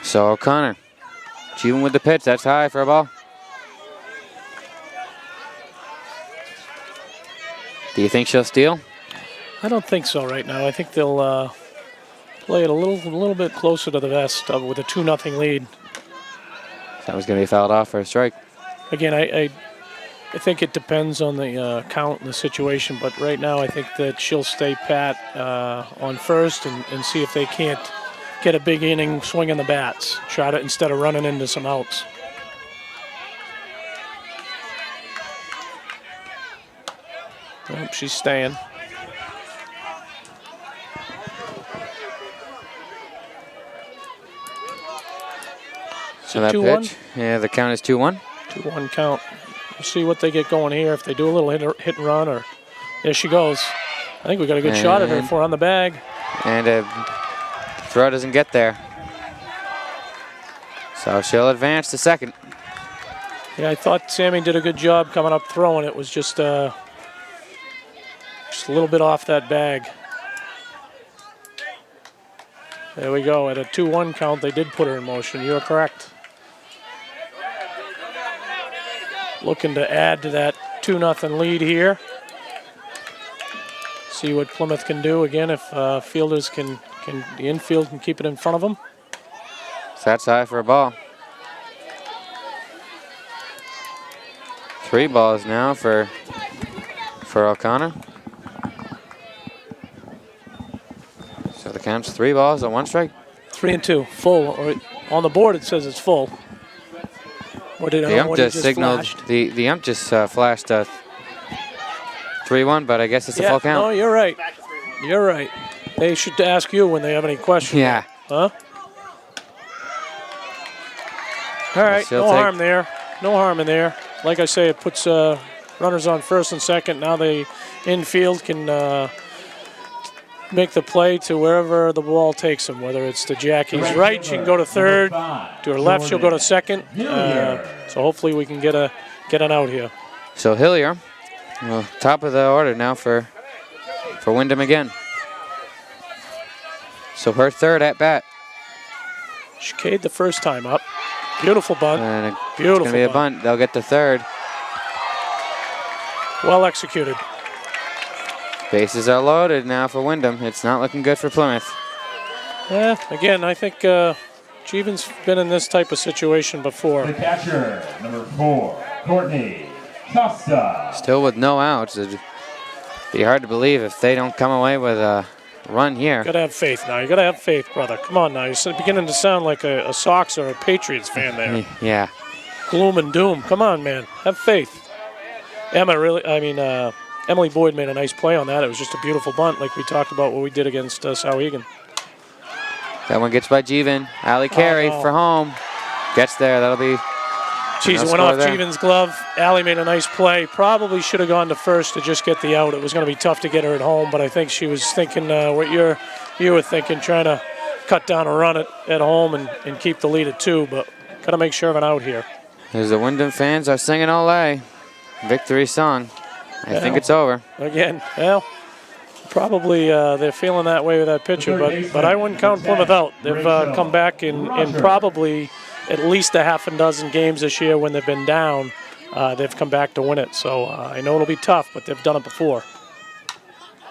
So O'Connor, even with the pitch, that's high for a ball. Do you think she'll steal? I don't think so right now. I think they'll play it a little bit closer to the vest with a 2-0 lead. That was going to be fouled off for a strike. Again, I think it depends on the count and the situation, but right now I think that she'll stay pat on first and see if they can't get a big inning swinging the bats. Try to, instead of running into some outs. Oh, she's staying. So that 2-1? pitch, yeah, the count is 2-1. 2-1 count. We'll see what they get going here. If they do a little hit and run, or there she goes. I think we got a good shot at her for on the bag. And throw doesn't get there. So she'll advance to second. Yeah, I thought Sammy did a good job coming up throwing. It was just a little bit off that bag. There we go. At a 2-1 count, they did put her in motion. You're correct. Looking to add to that 2-0 lead here. See what Plymouth can do again if fielders can the infield can keep it in front of them. So that's high for a ball. 3 balls now for O'Connor. So the count's 3 balls on 1 strike. 3-2, full. Or on the board it says it's full. Or did The ump just signaled. The ump just flashed 3-1, but I guess it's a full count. No, you're right. You're right. They should ask you when they have any questions. Yeah. Huh? All right, no harm there. No harm in there. Like I say, it puts runners on first and second. Now the infield can make the play to wherever the ball takes them, whether it's to Jackie's right, she can go to third. To her left, she'll go to second. So hopefully we can get an out here. So Hillier, top of the order now for Windham again. So her third at bat. Chicade the first time up. Beautiful bunt. And Beautiful. It's going to be a bunt. They'll get the third. Well executed. Bases are loaded now for Windham. It's not looking good for Plymouth. Yeah, again, I think Jeevan's been in this type of situation before. The catcher, number 4, Courtney Costa. Still with no outs. It'd be hard to believe if they don't come away with a run here. Gotta have faith now. You gotta have faith, brother. Come on now. You're beginning to sound like a Sox or a Patriots fan there. Yeah. Gloom and doom. Come on, man. Have faith. Emily Boyd made a nice play on that. It was just a beautiful bunt, like we talked about what we did against Sauhegan. That one gets by Jeevan. Allie Carey for home. Gets there. That'll be. Geez, it went off Jeevan's glove. Allie made a nice play. Probably should have gone to first to just get the out. It was going to be tough to get her at home, but I think she was thinking what you were thinking, trying to cut down a run at home and keep the lead at 2, but got to make sure of an out here. As the Windham fans are singing Olé, victory song. I think it's over. Again, well, probably they're feeling that way with that pitcher, but I wouldn't count Plymouth out. They've come back in probably at least a half a dozen games this year when they've been down. They've come back to win it, so I know it'll be tough, but they've done it before.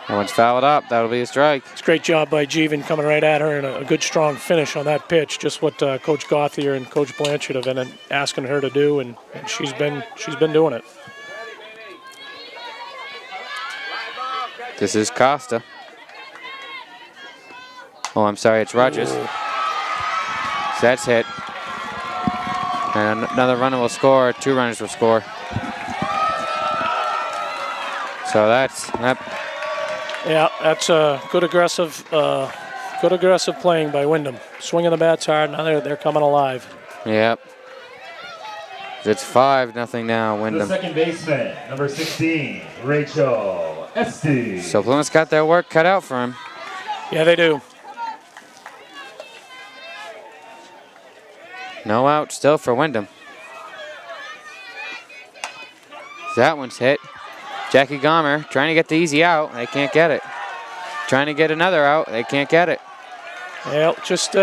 That one's fouled up. That'll be a strike. It's a great job by Jeevan coming right at her, and a good strong finish on that pitch. Just what Coach Gauthier and Coach Blanchard have been asking her to do, and she's been doing it. This is Costa. Oh, I'm sorry, it's Rogers. So that's hit. And another runner will score, 2 runners will score. So that's Yeah, that's a good aggressive Good aggressive playing by Windham. Swinging the bats hard. Now they're coming alive. Yep. It's 5-0 now, The Windham. second baseman, number 16, Rachel Esty. So Plymouth's got their work cut out for him. Yeah, they do. No out still for Windham. That one's hit. Jackie Gomer trying to get the easy out. They can't get it. Trying to get another out. They can't get it. Well, just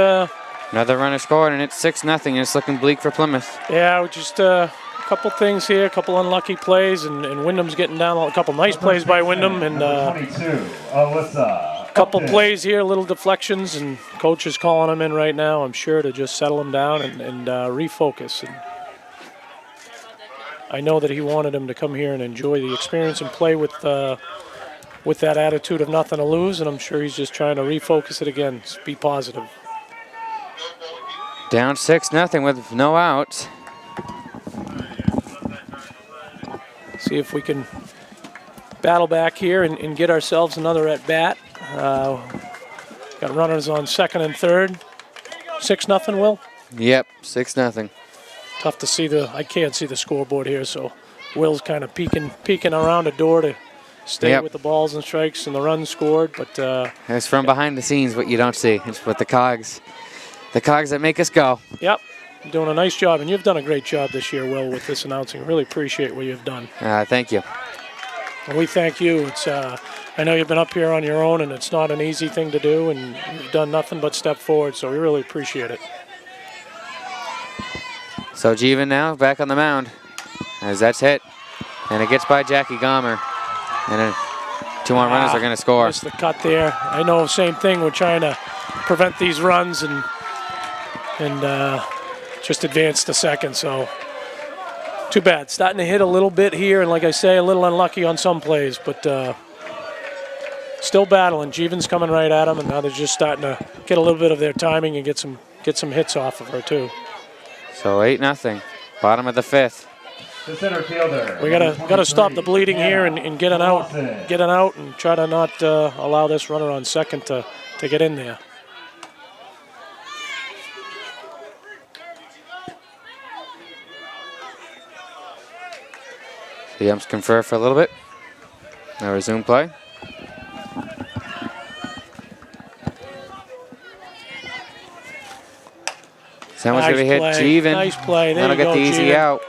Another runner scored, and it's 6-0, and it's looking bleak for Plymouth. yeah, just a couple things here, a couple unlucky plays, and Wyndham's getting down a couple nice plays by Windham, and Number 22, Alyssa. a couple Upton. plays here, little deflections, and coach is calling them in right now, I'm sure, to just settle them down and refocus. And I know that he wanted him to come here and enjoy the experience and play with that attitude of nothing to lose, and I'm sure he's just trying to refocus it again, be positive. Down 6-0 with no outs. See if we can battle back here and get ourselves another at-bat. Got runners on second and third. 6-0, Will? Yep, 6-0. Tough to see I can't see the scoreboard here, so Will's kind of peeking around a door to stay with the balls and strikes and the runs scored, but It's from behind the scenes what you don't see. It's what the cogs that make us go. yep, you're doing a nice job, and you've done a great job this year, Will, with this announcing. Really appreciate what you've done. Thank you. And we thank you. It's I know you've been up here on your own, and it's not an easy thing to do, and you've done nothing but step forward, so we really appreciate it. So Jeevan now back on the mound as that's hit, and it gets by Jackie Gomer, and then 2 more runners are going to score. Missed the cut there. I know, same thing. We're trying to prevent these runs and just advance to second. So too bad. Starting to hit a little bit here, and like I say, a little unlucky on some plays, but still battling. Jeevan's coming right at him, and now they're just starting to get a little bit of their timing and get some hits off of her too. So 8-0, bottom of the 5th. The center fielder. We gotta stop the bleeding here and get an out, and try to not allow this runner on second to get in there. The umps confer for a little bit. Now resume play. Someone's going to hit Jeevan. Nice play. There That'll you get go, the easy Jeevan. out.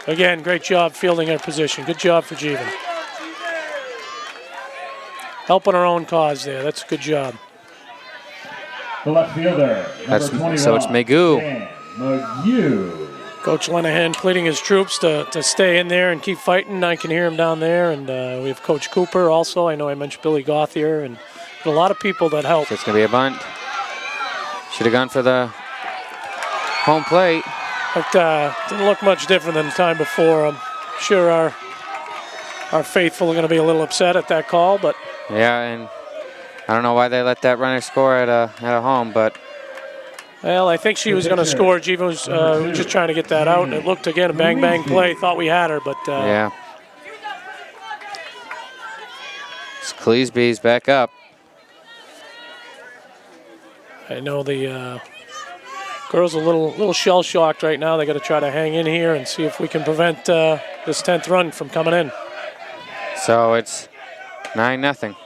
Again, great job fielding her position. Good job for Jeevan. Helping her own cause there. That's a good job. The left fielder, number 21. So it's Magoo. Dan Magoo. Coach Lenahan pleading his troops to stay in there and keep fighting. I can hear him down there. And we have Coach Cooper also. I know I mentioned Billy Gothier. And a lot of people that help. So it's going to be a bunt. Should have gone for the home plate. But didn't look much different than the time before. I'm sure our faithful are going to be a little upset at that call, but Yeah, and I don't know why they let that runner score at a home, but well, I think she was going to score. Jeevan was just trying to get that out, and it looked again a bang play. Thought we had her, but yeah. Cleesby's back up. I know the girls are a little shell shocked right now. They got to try to hang in here and see if we can prevent this 10th run from coming in. So it's 9-0.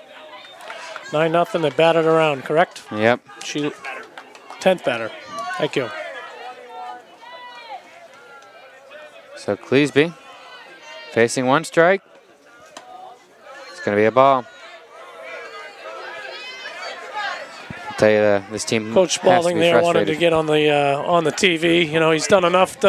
9-0. They batted around, correct? Yep. She 10th batter. Thank you. So Cleesby facing one strike. It's going to be a ball. I'll tell you, this team Coach Spalding there wanted to get on the TV. You know, he's done enough of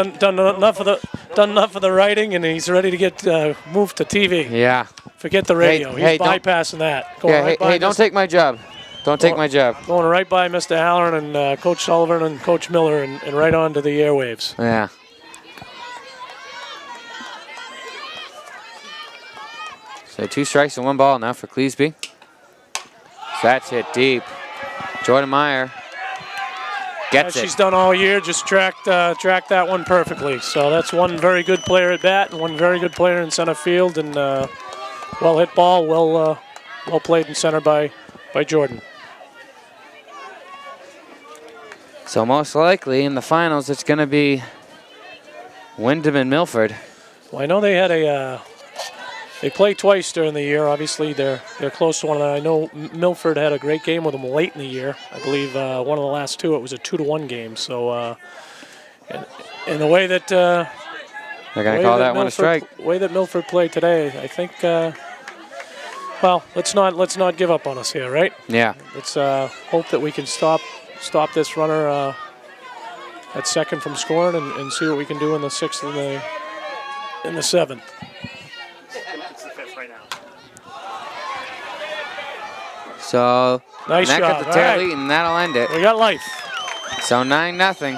the writing, and he's ready to get moved to TV. Yeah. Forget the radio. Hey, he's bypassing that. Going Yeah, right by hey, don't take my job. Don't take my job. Going right by Mr. Halloran and Coach Sullivan and Coach Miller and right on to the airwaves. Yeah. So 2 strikes and 1 ball now for Cleesby. So that's hit deep. Jordan Meyer gets it. She's done all year, just tracked that one perfectly. So that's one very good player at bat and one very good player in center field, and well hit ball, well played in center by Jordan. So most likely in the finals, it's going to be Windham and Milford. Well, I know they had they play twice during the year. Obviously, they're close to one another. I know Milford had a great game with them late in the year. I believe one of the last two, it was a 2-1 game. So, and the way that they're going to call that one a strike. The way that Milford played today, I think. Well, let's not give up on us here, right? Yeah. Let's hope that we can stop this runner at second from scoring and see what we can do in the sixth and in the seventh. So nice that job. got the tail eaten, and that'll end it. We got life. So 9-0.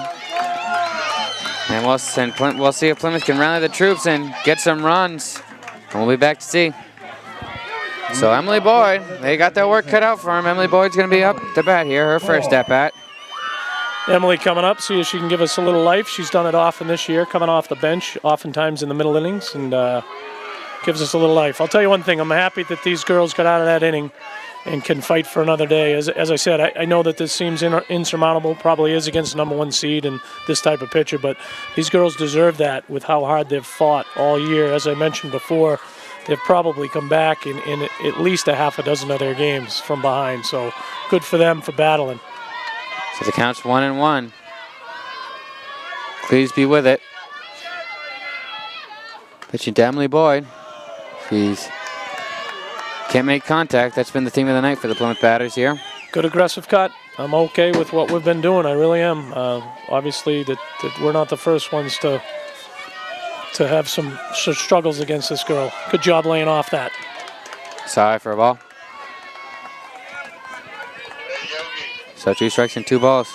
And we'll see if Plymouth can rally the troops and get some runs. And we'll be back to see. So Emily Boyd, they got their work cut out for him. Emily Boyd's going to be up to bat here, her first at bat. Emily coming up, see if she can give us a little life. She's done it often this year, coming off the bench, oftentimes in the middle innings, and gives us a little life. I'll tell you one thing, I'm happy that these girls got out of that inning and can fight for another day. As I said, I know that this seems insurmountable, probably is against the #1 seed and this type of pitcher, but these girls deserve that with how hard they've fought all year. As I mentioned before, they've probably come back in at least a half a dozen of their games from behind, so good for them for battling. So the count's 1-1. Please be with it. Pitching to Emily Boyd. She's can't make contact. That's been the theme of the night for the Plymouth batters here. Good aggressive cut. I'm okay with what we've been doing. I really am. Obviously, that we're not the first ones to have some struggles against this girl. Good job laying off that. Sorry for a ball. So 2 strikes and 2 balls.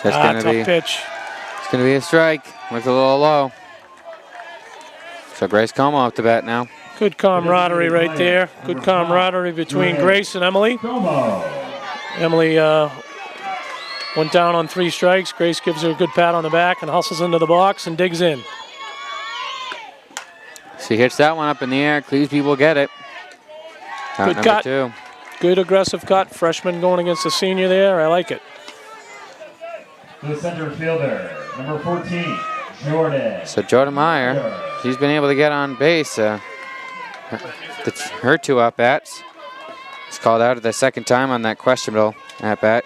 That's tough pitch. It's going to be a strike. Looked a little low. So Grace Como up to bat now. Good camaraderie right there. Good camaraderie between Grace and Emily. Emily went down on 3 strikes. Grace gives her a good pat on the back and hustles into the box and digs in. She hits that one up in the air. Cleesby will get it. Good cut. 2. Good aggressive cut. Freshman going against the senior there. I like it. The center fielder, number 14, Jordan. So Jordan Meyer, she's been able to get on base. Her 2 at-bats. It's called out the second time on that questionable at-bat.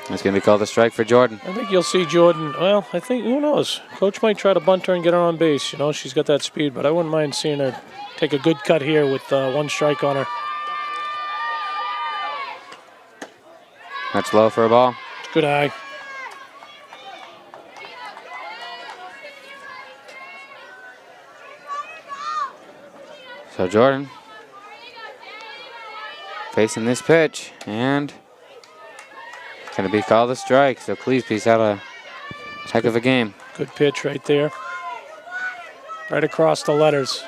It's going to be called a strike for Jordan. I think you'll see Jordan. Well, I think, who knows? Coach might try to bunt her and get her on base. You know, she's got that speed, but I wouldn't mind seeing her take a good cut here with 1 strike on her. That's low for a ball. Good eye. So Jordan facing this pitch, and going to be called a strike. So Cleeseby's had a heck of a game. Good pitch right there. Right across the letters.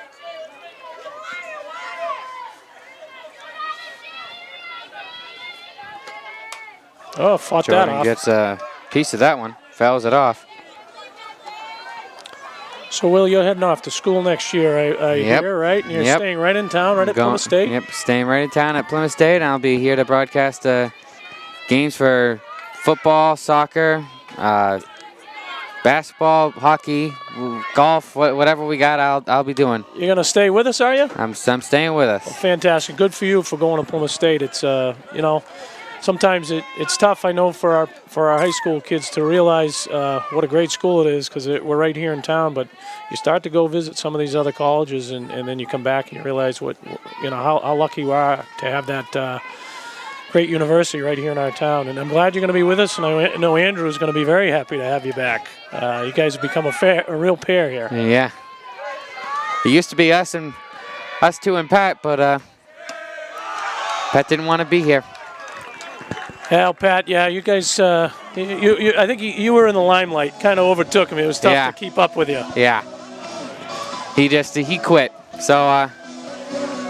Oh, fought Jordan that off. Gets a piece of that one, fouls it off. So, Will, you're heading off to school next year, I hear, right? And you're staying right in town, right at Plymouth State? Yep, staying right in town at Plymouth State. I'll be here to broadcast games for football, soccer, basketball, hockey, golf, whatever we got, I'll be doing. You're going to stay with us, are you? I'm staying with us. Well, fantastic. Good for you for going to Plymouth State. It's, you know, sometimes it's tough, I know, for our high school kids to realize what a great school it is because we're right here in town. But you start to go visit some of these other colleges, and then you come back and you realize how lucky you are to have that great university right here in our town. And I'm glad you're going to be with us, and I know Andrew is going to be very happy to have you back. You guys have become a real pair here. Yeah. It used to be us 2 and Pat, but Pat didn't want to be here. Well, Pat, yeah, you guys, I think you were in the limelight, kind of overtook him. It was tough to keep up with you. Yeah. He quit. So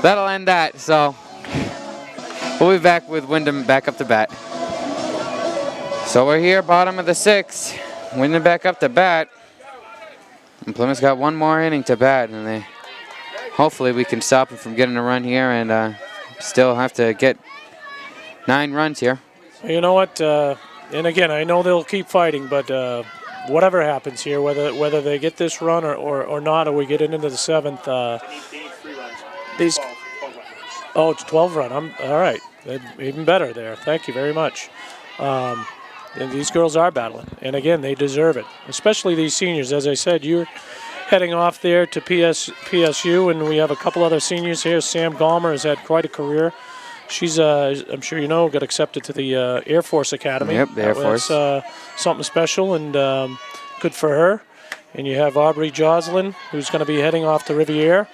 that'll end that. So we'll be back with Windham back up to bat. So we're here, bottom of the 6th. Windham back up to bat. And Plymouth's got one more inning to bat, and hopefully we can stop them from getting a run here and still have to get 9 runs here. You know what? And again, I know they'll keep fighting, but whatever happens here, whether they get this run or not, or we get into the 7th, it's 12 run. All right. Even better there. Thank you very much. And these girls are battling, and again, they deserve it, especially these seniors. As I said, you're heading off there to PSU, and we have a couple other seniors here. Sam Gomer has had quite a career. She's, I'm sure you know, got accepted to the Air Force Academy. Yep, the Air Force. Something special and good for her. And you have Aubrey Joslin, who's going to be heading off to Riviere.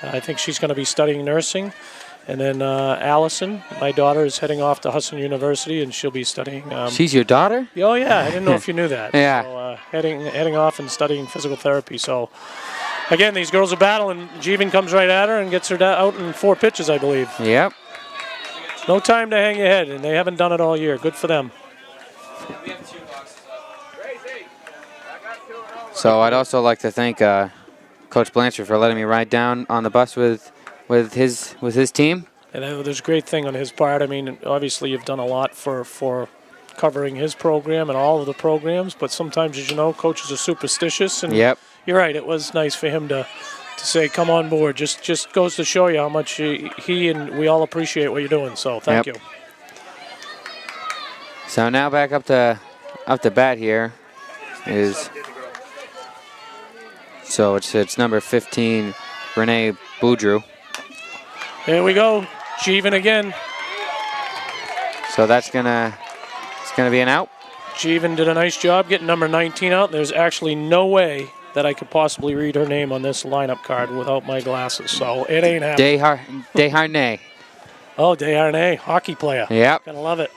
I think she's going to be studying nursing. And then Allison, my daughter, is heading off to Hudson University, and she'll be studying. She's your daughter? Oh yeah, I didn't know if you knew that. Yeah. So, heading off and studying physical therapy. So again, these girls are battling. Jeevan comes right at her and gets her out in 4 pitches, I believe. Yep. No time to hang your head, and they haven't done it all year. Good for them. So I'd also like to thank Coach Blanchard for letting me ride down on the bus with his team. And there's a great thing on his part. I mean, obviously you've done a lot for covering his program and all of the programs, but sometimes, as you know, coaches are superstitious. And yep. You're right. It was nice for him to say, come on board. Just goes to show you how much he and we all appreciate what you're doing. So thank you. So now back up to bat here is, so it's number 15, Renee Boudreau. There we go. Jeevan again. So it's gonna be an out. Jeevan did a nice job getting number 19 out. There's actually no way that I could possibly read her name on this lineup card without my glasses. So it ain't happening. Desharnais. Oh, Desharnais, hockey player. Yep. Gonna love it.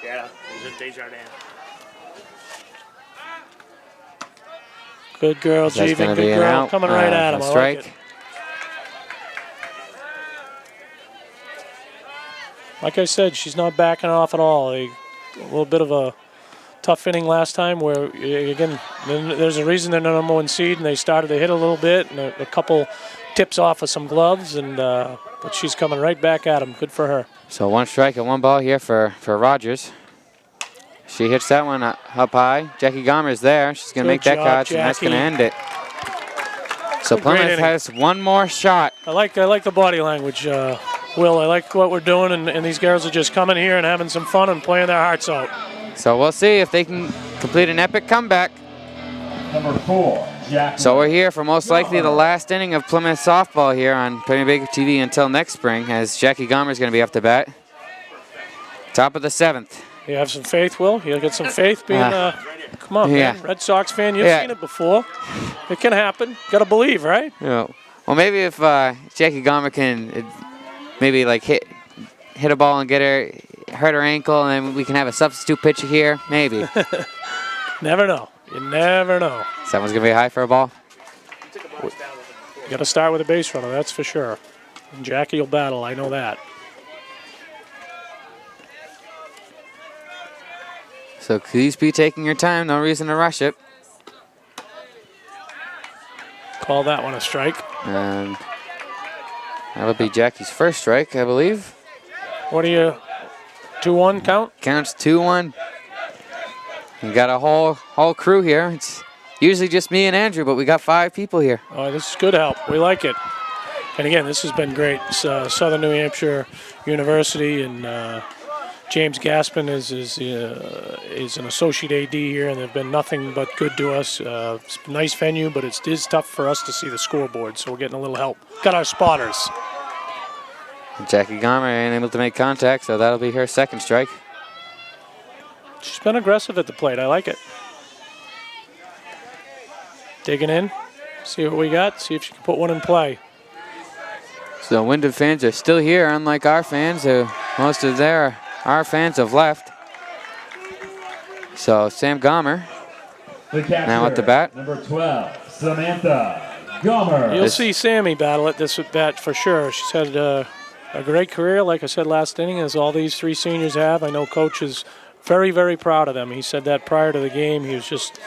Yeah, there's a Desjardins. Good girl, Jeevan. Good girl. Coming right at him. I strike. like it. Like I said, she's not backing off at all. A little bit of a tough inning last time where, again, there's a reason they're the number 1 seed, and they started to hit a little bit, and a couple tips off of some gloves, and but she's coming right back at him. Good for her. So 1 strike and 1 ball here for Rogers. She hits that one up high. Jackie Gomer's there. She's going to make that catch, and that's going to end it. So Plymouth has 1 more shot. I like the body language, Will. I like what we're doing, and these girls are just coming here and having some fun and playing their hearts out. So we'll see if they can complete an epic comeback. Number 4, Jack. So we're here for most likely the last inning of Plymouth softball here on Premier Big TV until next spring, as Jackie Gomer's going to be up to bat. Top of the 7th. You have some faith, Will? You got some faith being, come on, man. Red Sox fan, you've seen it before. It can happen. Got to believe, right? Yeah. Well, maybe if Jackie Gomer can maybe like hit a ball and hurt her ankle, and then we can have a substitute pitcher here, maybe. Never know. You never know. Someone's going to be high for a ball. You got to start with a base runner, that's for sure. And Jackie will battle, I know that. So please be taking your time. No reason to rush it. Call that one a strike. And that'll be Jackie's first strike, I believe. What are you, 2-1 count? Counts 2-1. We got a whole crew here. It's usually just me and Andrew, but we got 5 people here. Oh, this is good help. We like it. And again, this has been great. Southern New Hampshire University, and James Gaspin is an associate AD here, and they've been nothing but good to us. It's a nice venue, but it is tough for us to see the scoreboard, so we're getting a little help. Got our spotters. Jackie Gomer ain't able to make contact, so that'll be her second strike. She's been aggressive at the plate. I like it. Digging in. See what we got. See if she can put one in play. So Windham fans are still here, unlike our fans, who most of our fans have left. So Sam Gomer now at the bat. Number 12, Samantha Gomer. You'll see Sammy battle at this bat for sure. She's had a great career, like I said last inning, as all these 3 seniors have. I know Coach is very, very proud of them. He said that prior to the game. He was just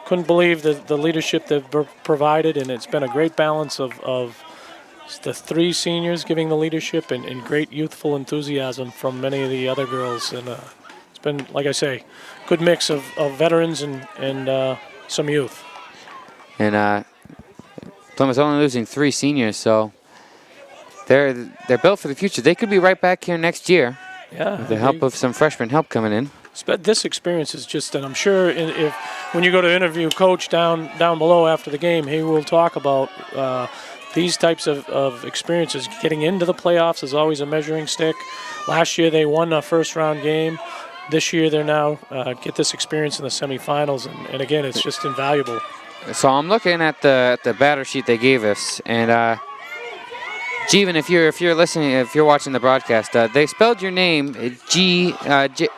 couldn't believe the leadership they've provided, and it's been a great balance of the 3 seniors giving the leadership and great youthful enthusiasm from many of the other girls. And it's been, like I say, good mix of veterans and some youth. And Plymouth's only losing 3 seniors, so they're built for the future. They could be right back here next year. Yeah, with the help of some freshman help coming in. This experience is just, and I'm sure if when you go to interview Coach down below after the game, he will talk about these types of experiences. Getting into the playoffs is always a measuring stick. Last year they won a first-round game. This year they're now get this experience in the semifinals, and again, it's just invaluable. So I'm looking at the batter sheet they gave us, and Jeevan, if you're listening, if you're watching the broadcast, they spelled your name Jevanjot.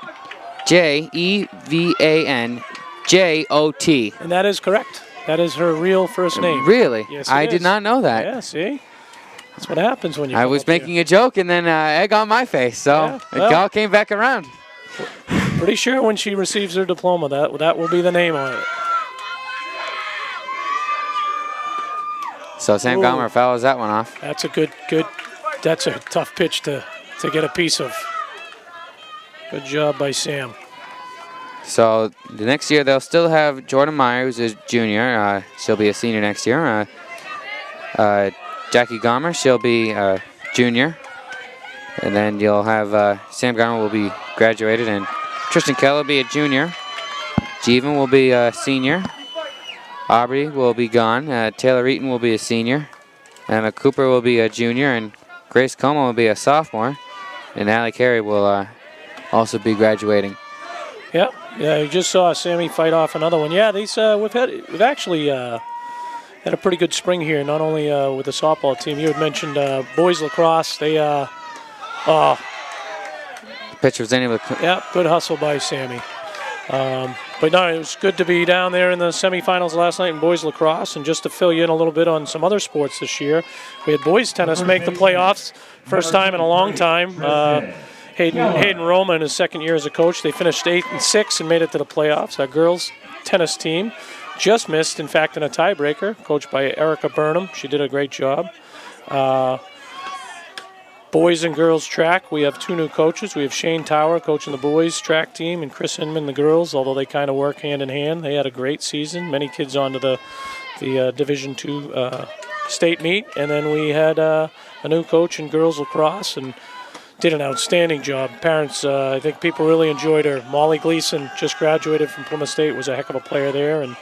And that is correct. That is her real first name. Really? Yes, I did not know that. Yeah, see? That's what happens when you I was making a joke and then egg on my face, so it all came back around. Pretty sure when she receives her diploma, that will be the name on it. So Sam Gomer fouls that one off. That's a good, that's a tough pitch to get a piece of. Good job by Sam. So the next year they'll still have Jordan Meyer, who's a junior. She'll be a senior next year. Jackie Gomer, she'll be a junior. And then you'll have Sam Gomer will be graduated, and Tristan Keller will be a junior. Jeevan will be a senior. Aubrey will be gone. Taylor Eaton will be a senior. Emma Cooper will be a junior, and Grace Como will be a sophomore. And Allie Carey will also be graduating. Yeah, you just saw Sammy fight off another one. Yeah, these we've actually had a pretty good spring here. Not only with the softball team, you had mentioned boys lacrosse. They Pitcher was able to. Yeah, good hustle by Sammy. But no, it was good to be down there in the semifinals last night in boys lacrosse. And just to fill you in a little bit on some other sports this year, we had boys tennis make the playoffs, first time in a long time. Hayden Roma in his second year as a coach, they finished 8-6 and made it to the playoffs. Our girls tennis team just missed, in fact, in a tiebreaker, coached by Erica Burnham. She did a great job. Boys and girls track, we have 2 new coaches. We have Shane Tower coaching the boys track team and Chris Hinman the girls, although they kind of work hand in hand. They had a great season. Many kids onto the Division II state meet. And then we had a new coach in girls lacrosse and did an outstanding job. Parents, I think people really enjoyed her. Molly Gleason just graduated from Plymouth State, was a heck of a player there. And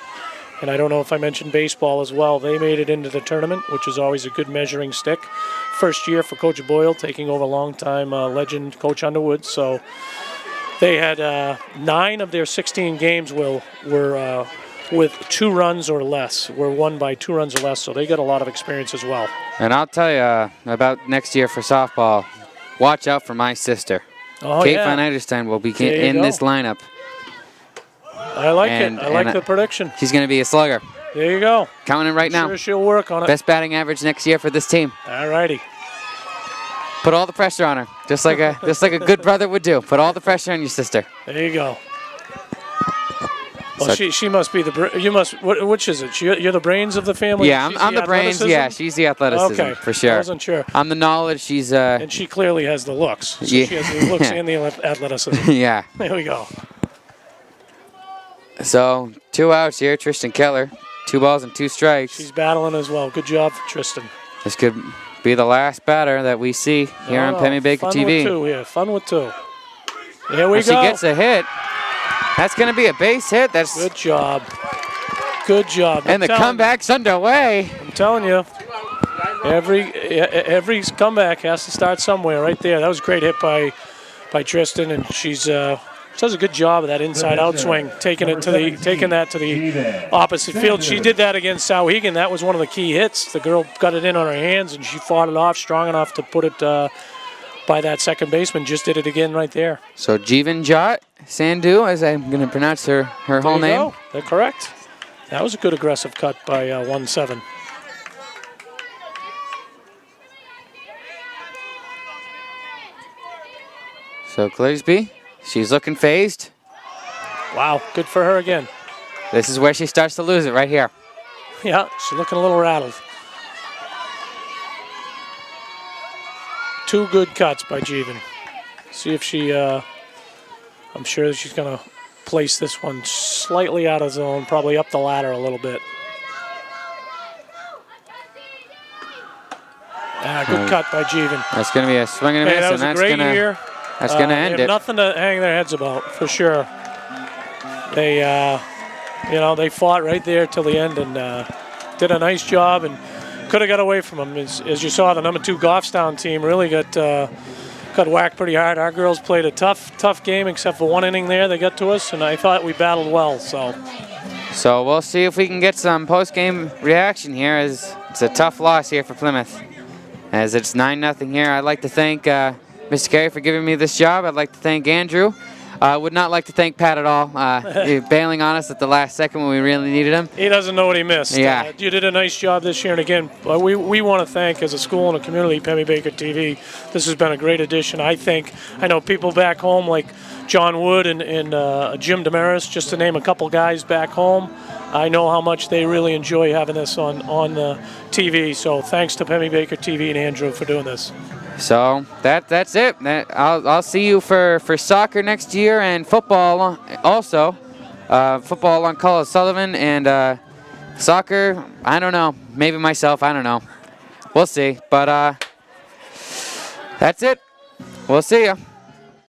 I don't know if I mentioned baseball as well. They made it into the tournament, which is always a good measuring stick. First year for Coach Boyle, taking over longtime legend Coach Underwood. So they had 9 of their 16 games were with 2 runs or less, were won by 2 runs or less. So they got a lot of experience as well. And I'll tell you about next year for softball. Watch out for my sister. Kate Van Eiderstein will be in this lineup. I like it. I like the prediction. She's going to be a slugger. There you go. Counting right now. Sure, she'll work on it. Best batting average next year for this team. All righty. Put all the pressure on her, just like a good brother would do. Put all the pressure on your sister. There you go. Well, she must be which is it? You're the brains of the family? Yeah, I'm the brains. Yeah, she's the athleticism, for sure. I wasn't sure. I'm the knowledge. She's and she clearly has the looks. So she has the looks and the athleticism. Yeah. There we go. So 2 outs here, Tristan Keller. 2 balls and 2 strikes. She's battling as well. Good job for Tristan. This could be the last batter that we see here on Pemmy Baker TV. Fun with 2. There we go. She gets a hit. That's going to be a base hit. That's good job. Good job. And the comeback's underway. I'm telling you, every comeback has to start somewhere. Right there. That was a great hit by Tristan, and she does a good job of that inside out swing, taking that to the opposite field. She did that against Sauhegan. That was one of the key hits. The girl got it in on her hands, and she fought it off strong enough to put it by that second baseman. Just did it again right there. So Jevanjot Sandhu, as I'm going to pronounce her whole name. Go. They're correct. That was a good aggressive cut by 1-7. So Clearsby, she's looking phased. Wow, good for her again. This is where she starts to lose it right here. Yeah, she's looking a little rattled. 2 good cuts by Jeevan. See if she, I'm sure that she's going to place this one slightly out of zone, probably up the ladder a little bit. Good cut by Jeevan. That's going to be a swing and a miss, That was and a that's great going year. to end They it. have nothing to hang their heads about, for sure. They, they fought right there till the end and did a nice job and could have got away from them. As you saw, the number 2 Goffstown team really got whacked pretty hard. Our girls played a tough game, except for 1 inning there. They got to us, and I thought we battled well. So we'll see if we can get some post-game reaction here, as it's a tough loss here for Plymouth, as it's 9-0 here. I'd like to thank Mr. Carey for giving me this job. I'd like to thank Andrew. I would not like to thank Pat at all, bailing on us at the last second when we really needed him. He doesn't know what he missed. Yeah. You did a nice job this year, and again, we want to thank, as a school and a community, Pemmy Baker TV. This has been a great addition. I know people back home like John Wood and Jim Damaris, just to name a couple guys back home. I know how much they really enjoy having this on the TV. So thanks to Pemmy Baker TV and Andrew for doing this. So that's it. I'll see you for soccer next year, and football also. Football on Colin Sullivan, and soccer, I don't know. Maybe myself, I don't know. We'll see. But that's it. We'll see you.